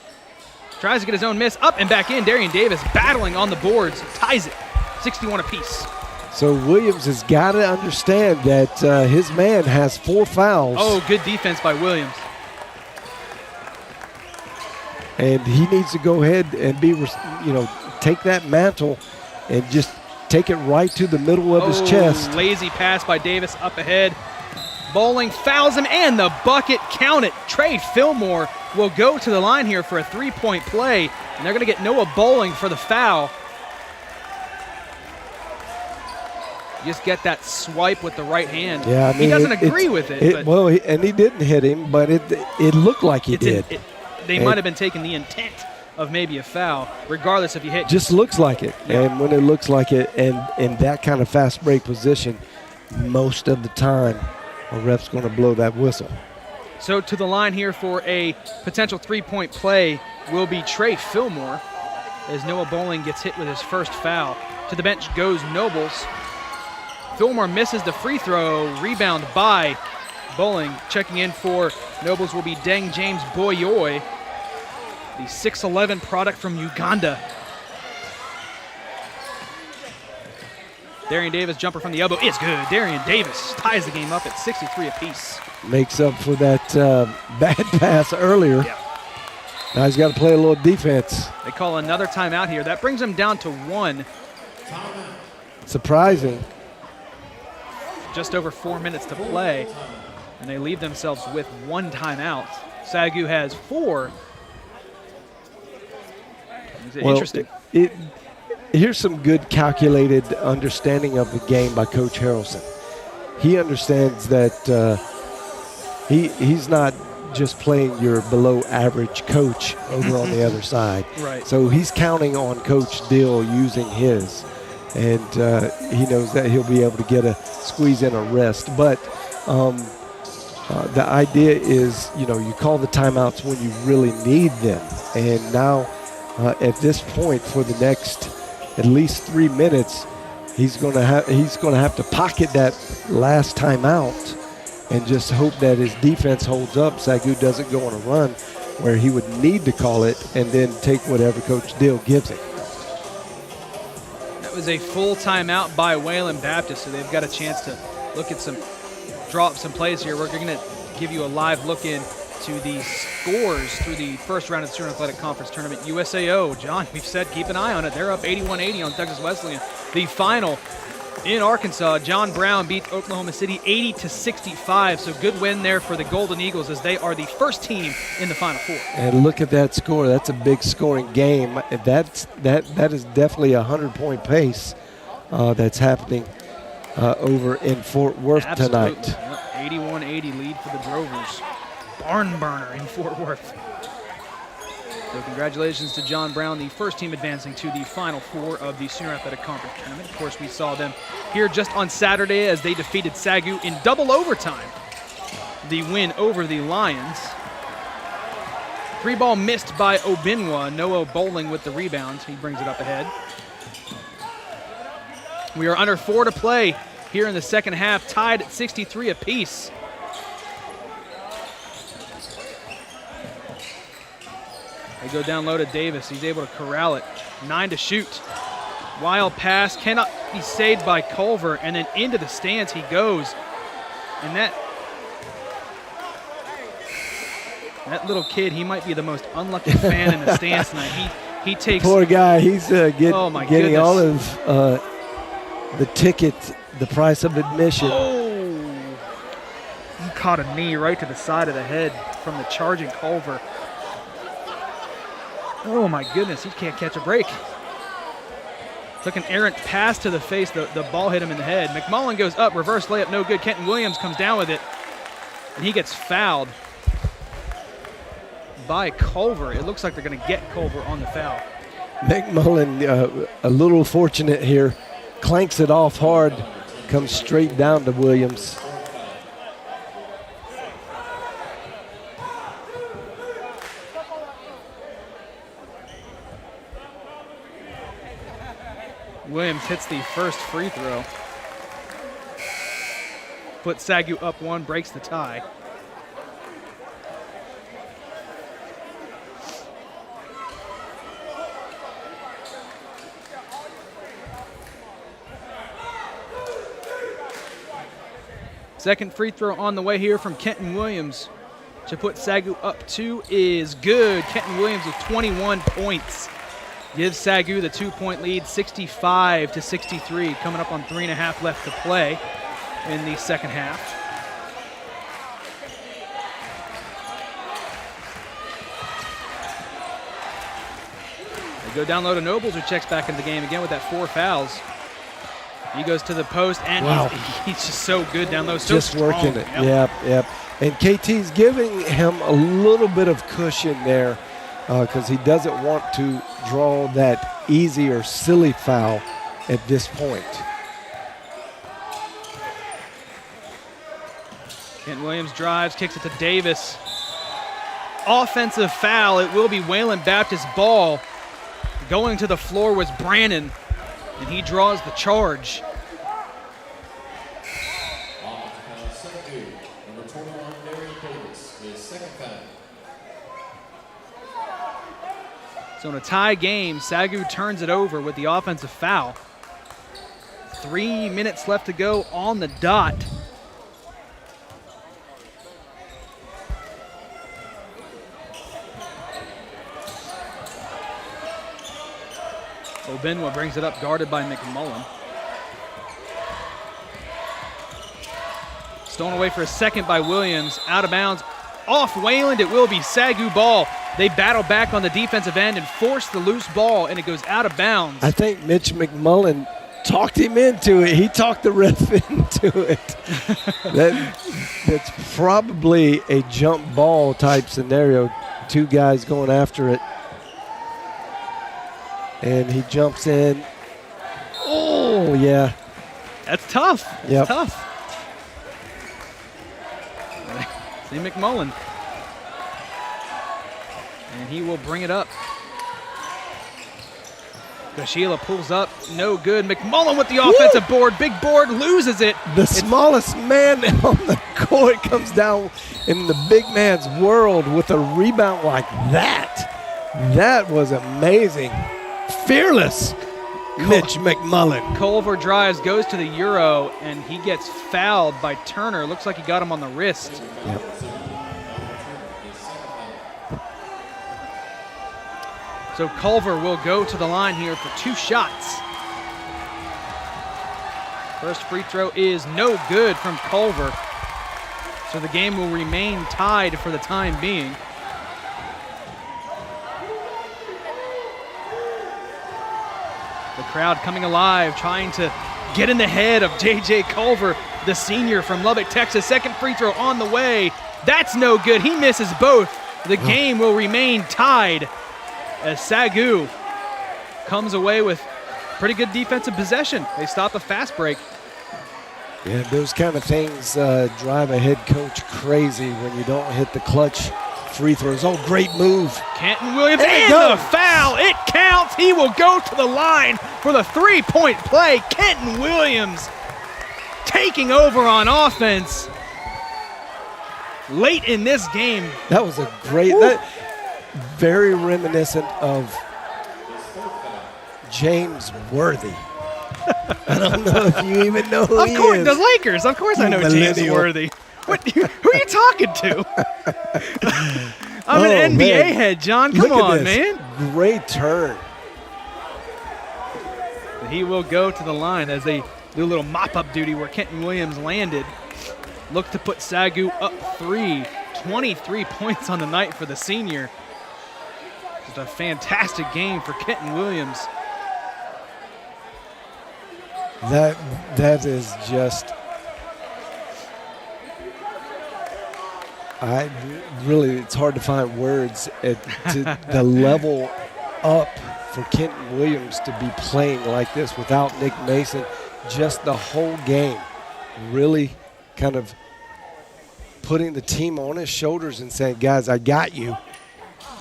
tries to get his own miss. Up and back in. Darian Davis battling on the boards. Ties it. 61 apiece. So Williams has got to understand that his man has 4 fouls. Oh, good defense by Williams. And he needs to go ahead and take that mantle and just take it right to the middle of his chest. Lazy pass by Davis up ahead. Bowling fouls him and the bucket, count it. Trey Fillmore will go to the line here for a 3-point play, and they're going to get Noah Bowling for the foul. Just get that swipe with the right hand. Yeah, I mean, he doesn't agree with it. Well, and he didn't hit him, but it looked like he did. They might have been taking the intent of maybe a foul, regardless if you hit. Just looks like it. Yeah. And when it looks like it, and in that kind of fast break position, most of the time, a ref's going to blow that whistle. So to the line here for a potential three-point play will be Trey Fillmore as Noah Bowling gets hit with his first foul. To the bench goes Nobles. Fillmore misses the free throw. Rebound by Bowling. Checking in for Nobles will be Deng James Boyoy, the 6'11 product from Uganda. Darian Davis jumper from the elbow is good. Darian Davis ties the game up at 63 apiece. Makes up for that bad pass earlier. Yeah. Now he's got to play a little defense. They call another timeout here. That brings them down to 1. Surprising. Just over 4 minutes to play, and they leave themselves with 1 timeout. SAGU has 4. Interesting. Here's some good calculated understanding of the game by Coach Harrelson. He understands that he's not just playing your below average coach over on the other side. Right. So he's counting on Coach Dill using his, and he knows that he'll be able to squeeze in a rest. But the idea is, you call the timeouts when you really need them. And now at this point, for the next at least 3 minutes, he's going to have to pocket that last timeout and just hope that his defense holds up. SAGU doesn't go on a run where he would need to call it and then take whatever Coach Dill gives him. That was a full timeout by Wayland Baptist, so they've got a chance to look at draw up some plays here. We're going to give you a live look in to the scores through the first round of the Student Athletic Conference Tournament. USAO, John, we've said keep an eye on it. They're up 81-80 on Texas Wesleyan. The final in Arkansas, John Brown beat Oklahoma City 80-65. So good win there for the Golden Eagles as they are the first team in the Final Four. And look at that score. That's a big scoring game. That is definitely a 100-point pace that's happening over in Fort Worth tonight. Yep. 81-80 lead for the Drovers. Barn burner in Fort Worth. So congratulations to John Brown, the first team advancing to the Final Four of the Senior Athletic Conference Tournament. Of course, we saw them here just on Saturday as they defeated SAGU in double overtime. The win over the Lions. 3-ball missed by Obinwa. Noah Bowling with the rebound. He brings it up ahead. We are under 4 to play here in the second half, tied at 63 apiece. They go down low to Davis. He's able to corral it. 9 to shoot. Wild pass cannot be saved by Culver, and then into the stands he goes. And that little kid, he might be the most unlucky fan in the stands tonight. He takes. Poor guy. He's getting goodness. all of the ticket, the price of admission. Oh! He caught a knee right to the side of the head from the charging Culver. Oh my goodness, he can't catch a break. Took an errant pass to the face, the ball hit him in the head. McMullen goes up, reverse layup, no good. Kenton Williams comes down with it, and he gets fouled by Culver. It looks like they're gonna get Culver on the foul. McMullen, a little fortunate here, clanks it off hard, comes straight down to Williams. Williams hits the first free throw. Puts SAGU up 1, breaks the tie. Second free throw on the way here from Kenton Williams to put SAGU up 2 is good. Kenton Williams with 21 points. Gives SAGU the 2-point lead, 65-63, coming up on 3.5 left to play in the second half. They go down low to Nobles, who checks back into the game again with that 4 fouls. He goes to the post, and wow. he's just so good down low, so just strong. Working it, yep. And KT's giving him a little bit of cushion there, because he doesn't want to draw that easy or silly foul at this point. Kent Williams drives, kicks it to Davis. Offensive foul. It will be Wayland Baptist ball. Going to the floor was Brannon, and he draws the charge. So in a tie game, SAGU turns it over with the offensive foul. 3 minutes left to go on the dot. Obenwa brings it up, guarded by McMullen. Stolen away for a second by Williams. Out of bounds. Off Wayland, it will be SAGU ball. They battle back on the defensive end and force the loose ball, and it goes out of bounds. I think Mitch McMullen talked him into it. He talked the ref into it. That's probably a jump ball type scenario. Two guys going after it. And he jumps in. Oh, yeah. That's tough. Yep. That's tough. See McMullen. And he will bring it up. Sheila pulls up, no good. McMullen with the offensive board. Big board, loses it. The smallest man on the court comes down in the big man's world with a rebound like that. That was amazing. Fearless Mitch McMullen. Culver drives, goes to the Euro, and he gets fouled by Turner. Looks like he got him on the wrist. Yep. So Culver will go to the line here for 2 shots. First free throw is no good from Culver. So the game will remain tied for the time being. The crowd coming alive, trying to get in the head of J.J. Culver, the senior from Lubbock, Texas. Second free throw on the way. That's no good. He misses both. The game will remain tied as SAGU comes away with pretty good defensive possession. They stop a fast break. Yeah, those kind of things drive a head coach crazy when you don't hit the clutch free throws. Oh, great move. Kenton Williams and the foul. It counts. He will go to the line for the three-point play. Kenton Williams taking over on offense late in this game. That was a great, very reminiscent of James Worthy. I don't know if you even know who he is. Of course, the Lakers. Of course I know James Worthy. What, who are you talking to? I'm an NBA head, John. Come on, man. Great turn. He will go to the line as they do a little mop-up duty where Kenton Williams landed. Look to put SAGU up 3. 23 points on the night for the senior. Just a fantastic game for Kenton Williams. That is just, it's hard to find words to the level up for Kenton Williams to be playing like this without Nick Mason. Just the whole game, really kind of putting the team on his shoulders and saying, guys, I got you.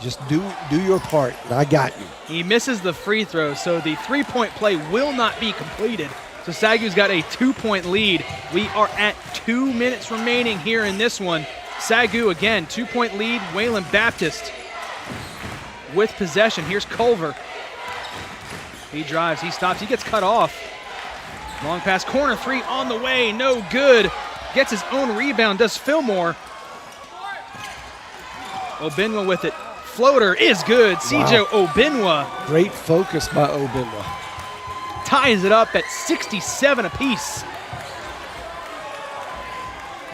Just do your part, and I got you. He misses the free throw, so the three-point play will not be completed. So SAGU's got a 2-point lead. We are at 2 minutes remaining here in this one. SAGU again, 2-point lead. Wayland Baptist with possession. Here's Culver. He drives, he stops, he gets cut off. Long pass, corner 3 on the way, no good. Gets his own rebound, does Fillmore. Obenwa with it. Floater is good. CJ Obenwa. Great focus by Obenwa. Ties it up at 67 apiece.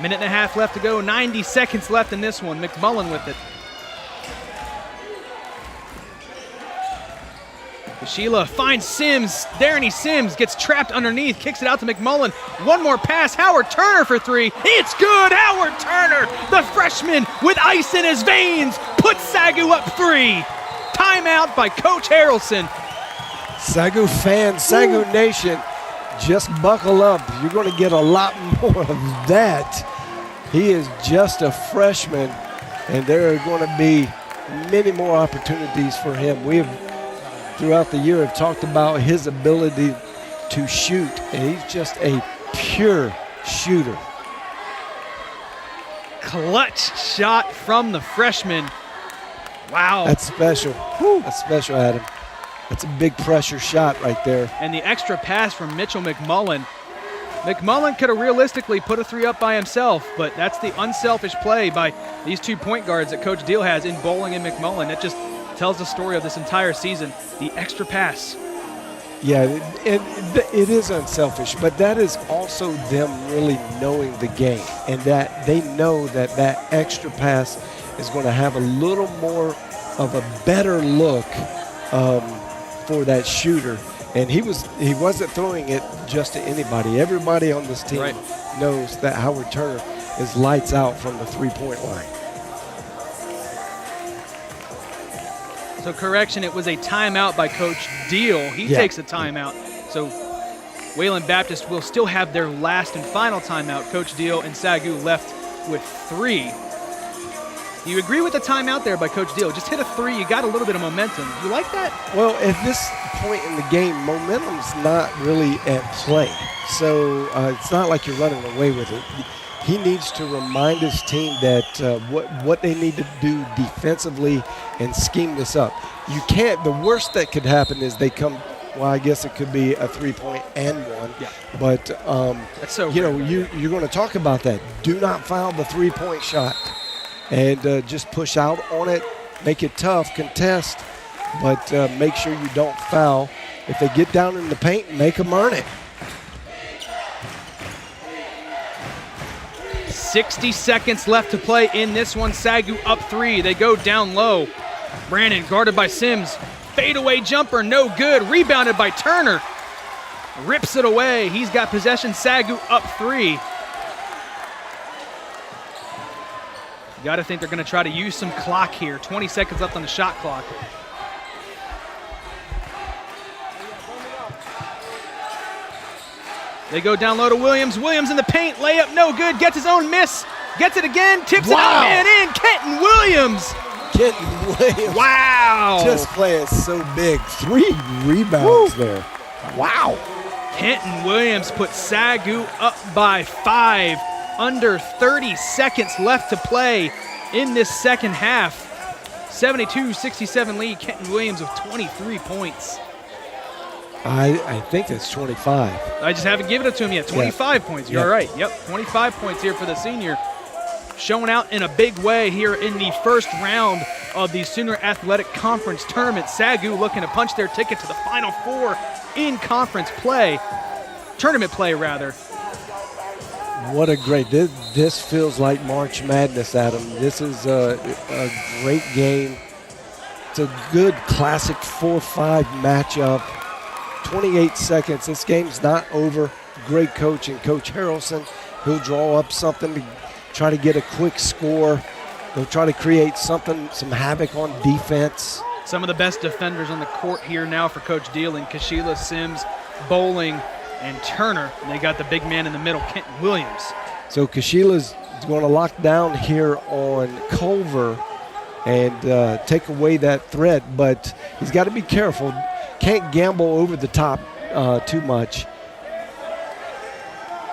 Minute and a half left to go. 90 seconds left in this one. McMullen with it. Sheila finds Sims. Darren Sims gets trapped underneath. Kicks it out to McMullen. One more pass. Howard Turner for 3. It's good. Howard Turner, the freshman with ice in his veins, puts SAGU up 3. Timeout by Coach Harrelson. SAGU fans, SAGU Nation, just buckle up. You're going to get a lot more of that He is just a freshman, and there are going to be many more opportunities for him. We have, throughout the year, have talked about his ability to shoot, and he's just a pure shooter. Clutch shot from the freshman. Wow. That's special. Whew. That's special, Adam. That's a big pressure shot right there. And the extra pass from Mitchell McMullen. McMullen could have realistically put a three up by himself, but that's the unselfish play by these 2 point guards that Coach Deal has in Bowling and McMullen. That just tells the story of this entire season. The extra pass. Yeah, it is unselfish, but that is also them really knowing the game, and that they know that that extra pass is going to have a little more of a better look for that shooter. And he wasn't throwing it just to anybody. Everybody on this team knows that Howard Turner is lights out from the three-point line. So correction, it was a timeout by Coach Deal. He takes a timeout. So Wayland Baptist will still have their last and final timeout. Coach Deal and SAGU left with 3. Do you agree with the timeout there by Coach Deal? Just hit a 3, you got a little bit of momentum. You like that? Well, at this point in the game, momentum's not really at play. So it's not like you're running away with it. He needs to remind his team that what they need to do defensively and scheme this up. You can't, the worst that could happen is they come, well, I guess it could be a 3-point and one. Yeah. But, that's so you know, you're going to talk about that. Do not foul the 3-point shot. And just push out on it, make it tough, contest, but make sure you don't foul. If they get down in the paint, make them earn it. 60 seconds left to play in this one. SAGU up 3. They go down low. Brandon guarded by Sims. Fadeaway jumper, no good. Rebounded by Turner. Rips it away. He's got possession. SAGU up 3. Got to think they're going to try to use some clock here. 20 seconds left on the shot clock. They go down low to Williams. Williams in the paint. Layup, no good. Gets his own miss. Gets it again. Tips it up and in. Kenton Williams. Kenton Williams. Wow. Just playing so big. 3 rebounds there. Wow. Kenton Williams put SAGU up by 5. Under 30 seconds left to play in this second half. 72-67 lead. Kenton Williams with 23 points. I think it's 25. I just haven't given it to him yet. 25 points. You're right. Yep, 25 points here for the senior. Showing out in a big way here in the first round of the Sooner Athletic Conference Tournament. SAGU looking to punch their ticket to the Final Four in conference play. Tournament play, rather. What a great, this feels like March Madness, Adam. This is a great game. It's a good classic 4-5 matchup. 28 seconds, this game's not over. Great coaching, Coach Harrelson. He'll draw up something to try to get a quick score. They'll try to create something, some havoc on defense. Some of the best defenders on the court here now for Coach Deal in Kashila, Sims, Bowling, and Turner. And they got the big man in the middle, Kenton Williams. So Kashila's going to lock down here on Culver and take away that threat, but he's got to be careful. Can't gamble over the top too much.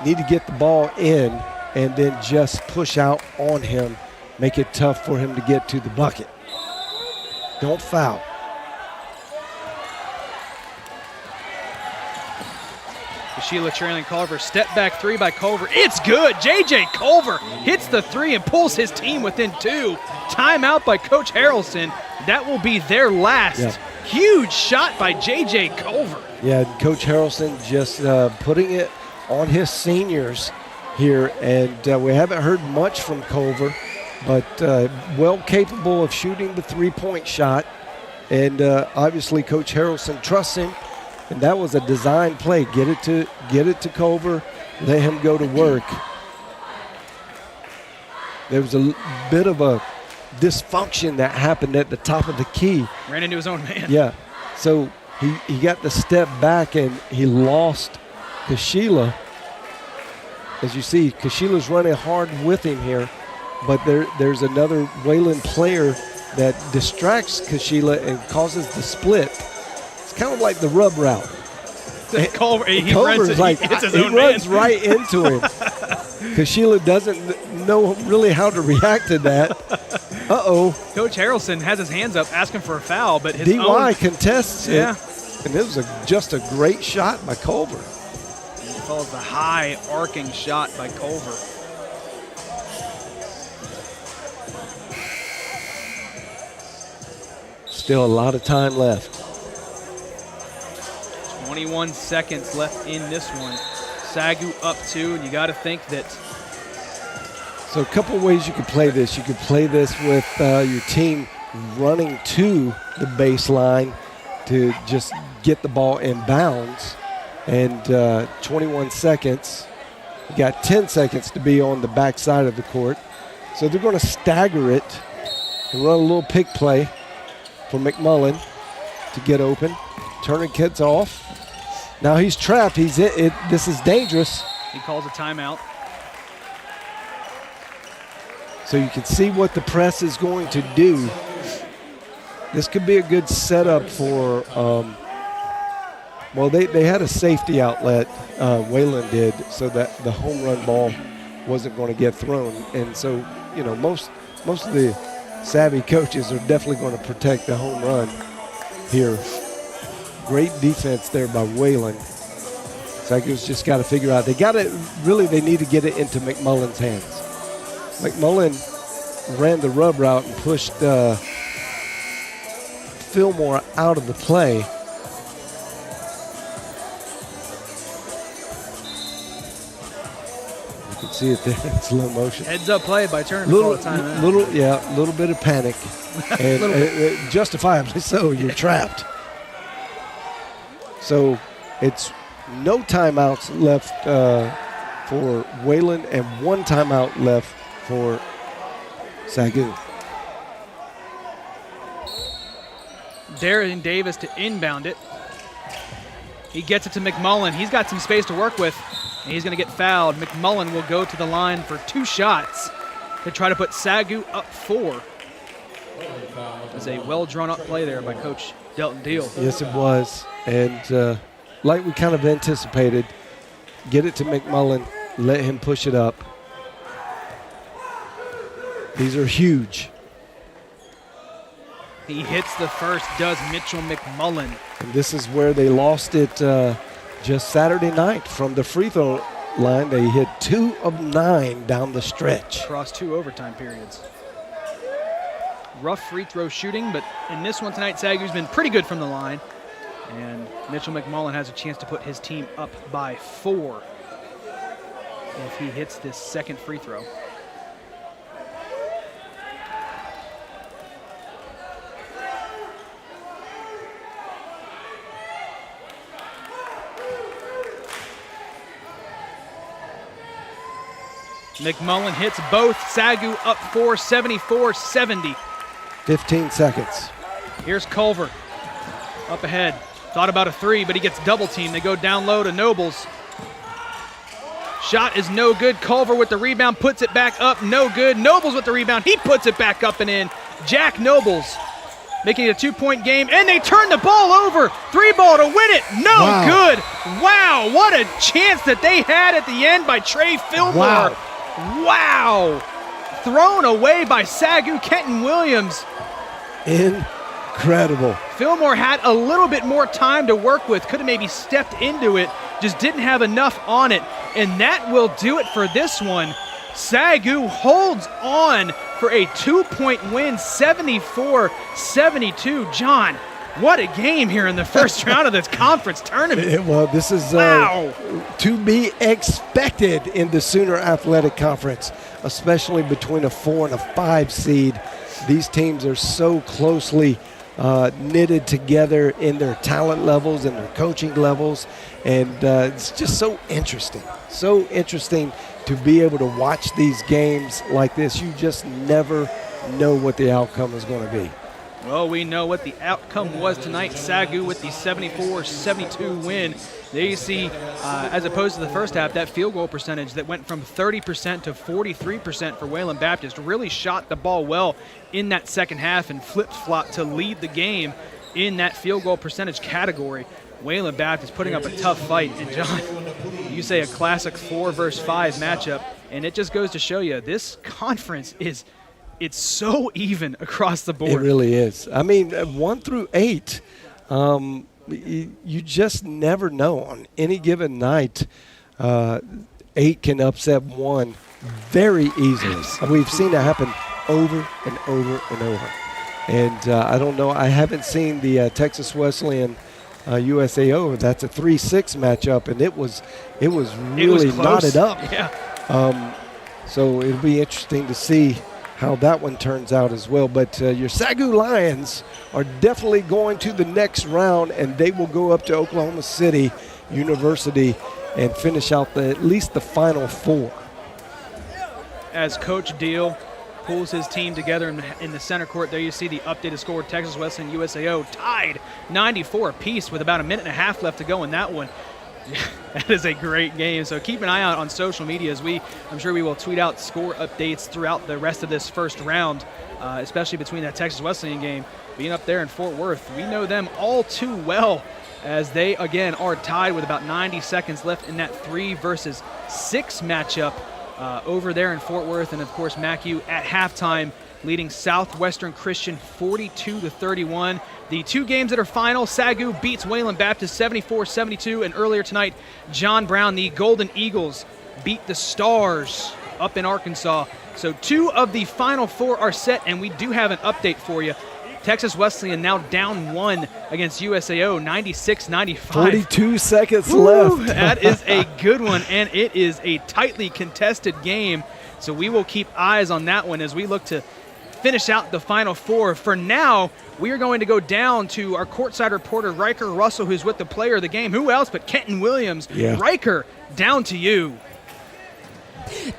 Need to get the ball in and then just push out on him, make it tough for him to get to the bucket. Don't foul. Sheila trailing Culver. Step back 3 by Culver. It's good. J.J. Culver hits the 3 and pulls his team within 2. Timeout by Coach Harrelson. That will be their last. Yeah. Huge shot by J.J. Culver. Yeah, Coach Harrelson just putting it on his seniors here, and we haven't heard much from Culver, but well capable of shooting the 3-point shot, and obviously Coach Harrelson trusts him. And that was a design play. Get it to Culver, let him go to work. There was a bit of a dysfunction that happened at the top of the key. Ran into his own man. Yeah. So he got the step back and he lost Kashila. as you see, Kashila's running hard with him here, but there's another Wayland player that distracts Kashila and causes the split. It's kind of like the rub route. Culver, he Culver's runs man. right into him. Kashila doesn't know really how to react to that. Uh-oh. Coach Harrelson has his hands up asking for a foul, but his DY contests it. Yeah. And it was just a great shot by Culver. He calls the high arcing shot by Culver. Still a lot of time left. 21 seconds left in this one. SAGU up 2, and you got to think that. So a couple of ways you could play this. You could play this with your team running to the baseline to just get the ball in bounds. And 21 seconds. You got 10 seconds to be on the backside of the court. So they're going to stagger it and run a little pick play for McMullen to get open. Tourniquet's off. Now he's trapped. He's it. This is dangerous. He calls a timeout. So you can see what the press is going to do. This could be a good setup for, well, they had a safety outlet, Wayland did, so that the home run ball wasn't going to get thrown. And so, you know, most of the savvy coaches are definitely going to protect the home run here. Great defense there by Wayland. SAGU's just got to figure out. They need to get it into McMullen's hands. McMullen ran the rub route and pushed Fillmore out of the play. You can see it there in slow motion. Heads up play by Turner. Little bit of panic, and justifiably so. You're trapped. So it's no timeouts left for Wayland and one timeout left for SAGU. Darren Davis to inbound it. He gets it to McMullen. He's got some space to work with, and he's going to get fouled. McMullen will go to the line for 2 shots to try to put SAGU up 4. It's a well-drawn-up play there by Coach Delton Deal. Yes, it was. And like we kind of anticipated, get it to McMullen, let him push it up. These are huge. He hits the first, does Mitchell McMullen. And this is where they lost it just Saturday night from the free throw line. They hit 2 of 9 down the stretch. Across 2 overtime periods. Rough free throw shooting, but in this one tonight, SAGU's been pretty good from the line. And Mitchell McMullen has a chance to put his team up by 4 if he hits this second free throw. McMullen hits both. SAGU up 4, 74-70. 15 seconds. Here's Culver up ahead. Thought about a 3, but he gets double teamed. They go down low to Nobles. Shot is no good. Culver with the rebound, puts it back up, no good. Nobles with the rebound, he puts it back up and in. Jack Nobles making it a 2-point game, and they turn the ball over. 3 ball to win it, no good. Wow, what a chance that they had at the end by Trey Fillmore. Wow. Thrown away by SAGU. Kenton Williams. Incredible. Fillmore had a little bit more time to work with. Could have maybe stepped into it. Just didn't have enough on it. And that will do it for this one. SAGU holds on for a 2-point win, 74-72. John, what a game here in the first round of this conference tournament. Well, this is to be expected in the Sooner Athletic Conference, especially between a 4 and a 5 seed. These teams are so closely knitted together in their talent levels and their coaching levels, and it's just so interesting to be able to watch these games like this. You just never know what the outcome is going to be. Well, we know what the outcome was tonight. SAGU with the 74-72 win. There you see, as opposed to the first half, that field goal percentage that went from 30% to 43% for Wayland Baptist really shot the ball well in that second half and flip-flopped to lead the game in that field goal percentage category. Wayland Baptist putting up a tough fight. And John, you say a classic 4 versus 5 matchup, and it just goes to show you this conference it's so even across the board. It really is. I mean, 1 through 8, you just never know. On any given night, 8 can upset 1 very easily. We've seen it happen over and over and over. And I don't know, I haven't seen the Texas Wesleyan USAO. That's a 3-6 matchup, and it was really knotted up. Yeah. So it'll be interesting to see how that one turns out as well. But your SAGU Lions are definitely going to the next round, and they will go up to Oklahoma City University and finish out at least the Final Four. As Coach Deal pulls his team together in the center court, there you see the updated score. Texas Wesleyan USAO tied 94 apiece with about a minute and a half left to go in that one. That is a great game. So keep an eye out on social media as I'm sure we will tweet out score updates throughout the rest of this first round, especially between that Texas Wesleyan game. Being up there in Fort Worth, we know them all too well as they, again, are tied with about 90 seconds left in that 3 versus 6 matchup over there in Fort Worth. And, of course, MACU at halftime leading Southwestern Christian 42-31. The 2 games that are final, SAGU beats Wayland Baptist 74-72, and earlier tonight, John Brown, the Golden Eagles, beat the Stars up in Arkansas. So 2 of the final 4 are set, and we do have an update for you. Texas Wesleyan now down 1 against USAO, 96-95. 42 seconds left. That is a good one, and it is a tightly contested game. So we will keep eyes on that one as we look to finish out the Final Four. For now, we are going to go down to our courtside reporter, Riker Russell, who's with the player of the game. Who else but Kenton Williams? Yeah. Riker, down to you.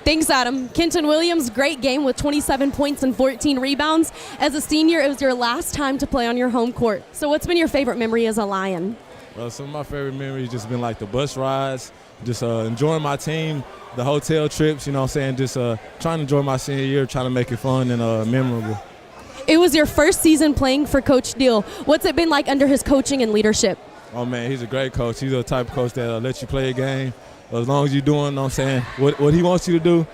Thanks, Adam. Kenton Williams, great game with 27 points and 14 rebounds. As a senior, it was your last time to play on your home court. So what's been your favorite memory as a Lion? Well, some of my favorite memories just been like the bus rides, just enjoying my team, the hotel trips, you know what I'm saying, just trying to enjoy my senior year, trying to make it fun and memorable. It was your first season playing for Coach Deal. What's it been like under his coaching and leadership? Oh, man, he's a great coach. He's the type of coach that lets you play a game. As long as you're doing, you know what I'm saying, what he wants you to do,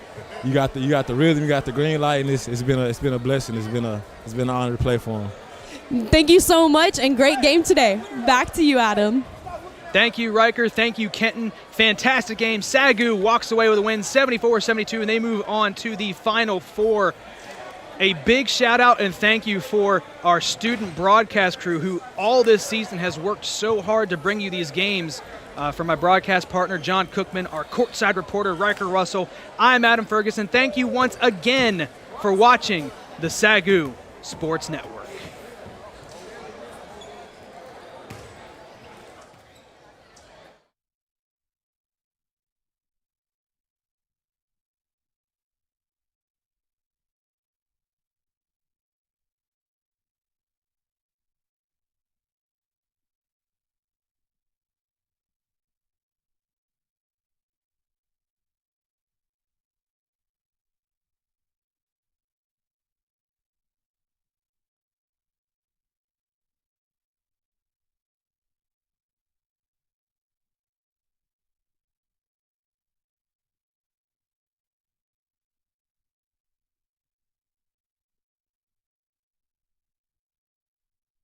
you got the rhythm, you got the green light, and it's been a blessing. It's been an honor to play for him. Thank you so much, and great game today. Back to you, Adam. Thank you, Riker. Thank you, Kenton. Fantastic game. SAGU walks away with a win, 74-72, and they move on to the Final Four. A big shout out and thank you for our student broadcast crew who all this season has worked so hard to bring you these games. For my broadcast partner, John Cookman, our courtside reporter, Riker Russell, I'm Adam Ferguson. Thank you once again for watching the SAGU Sports Network.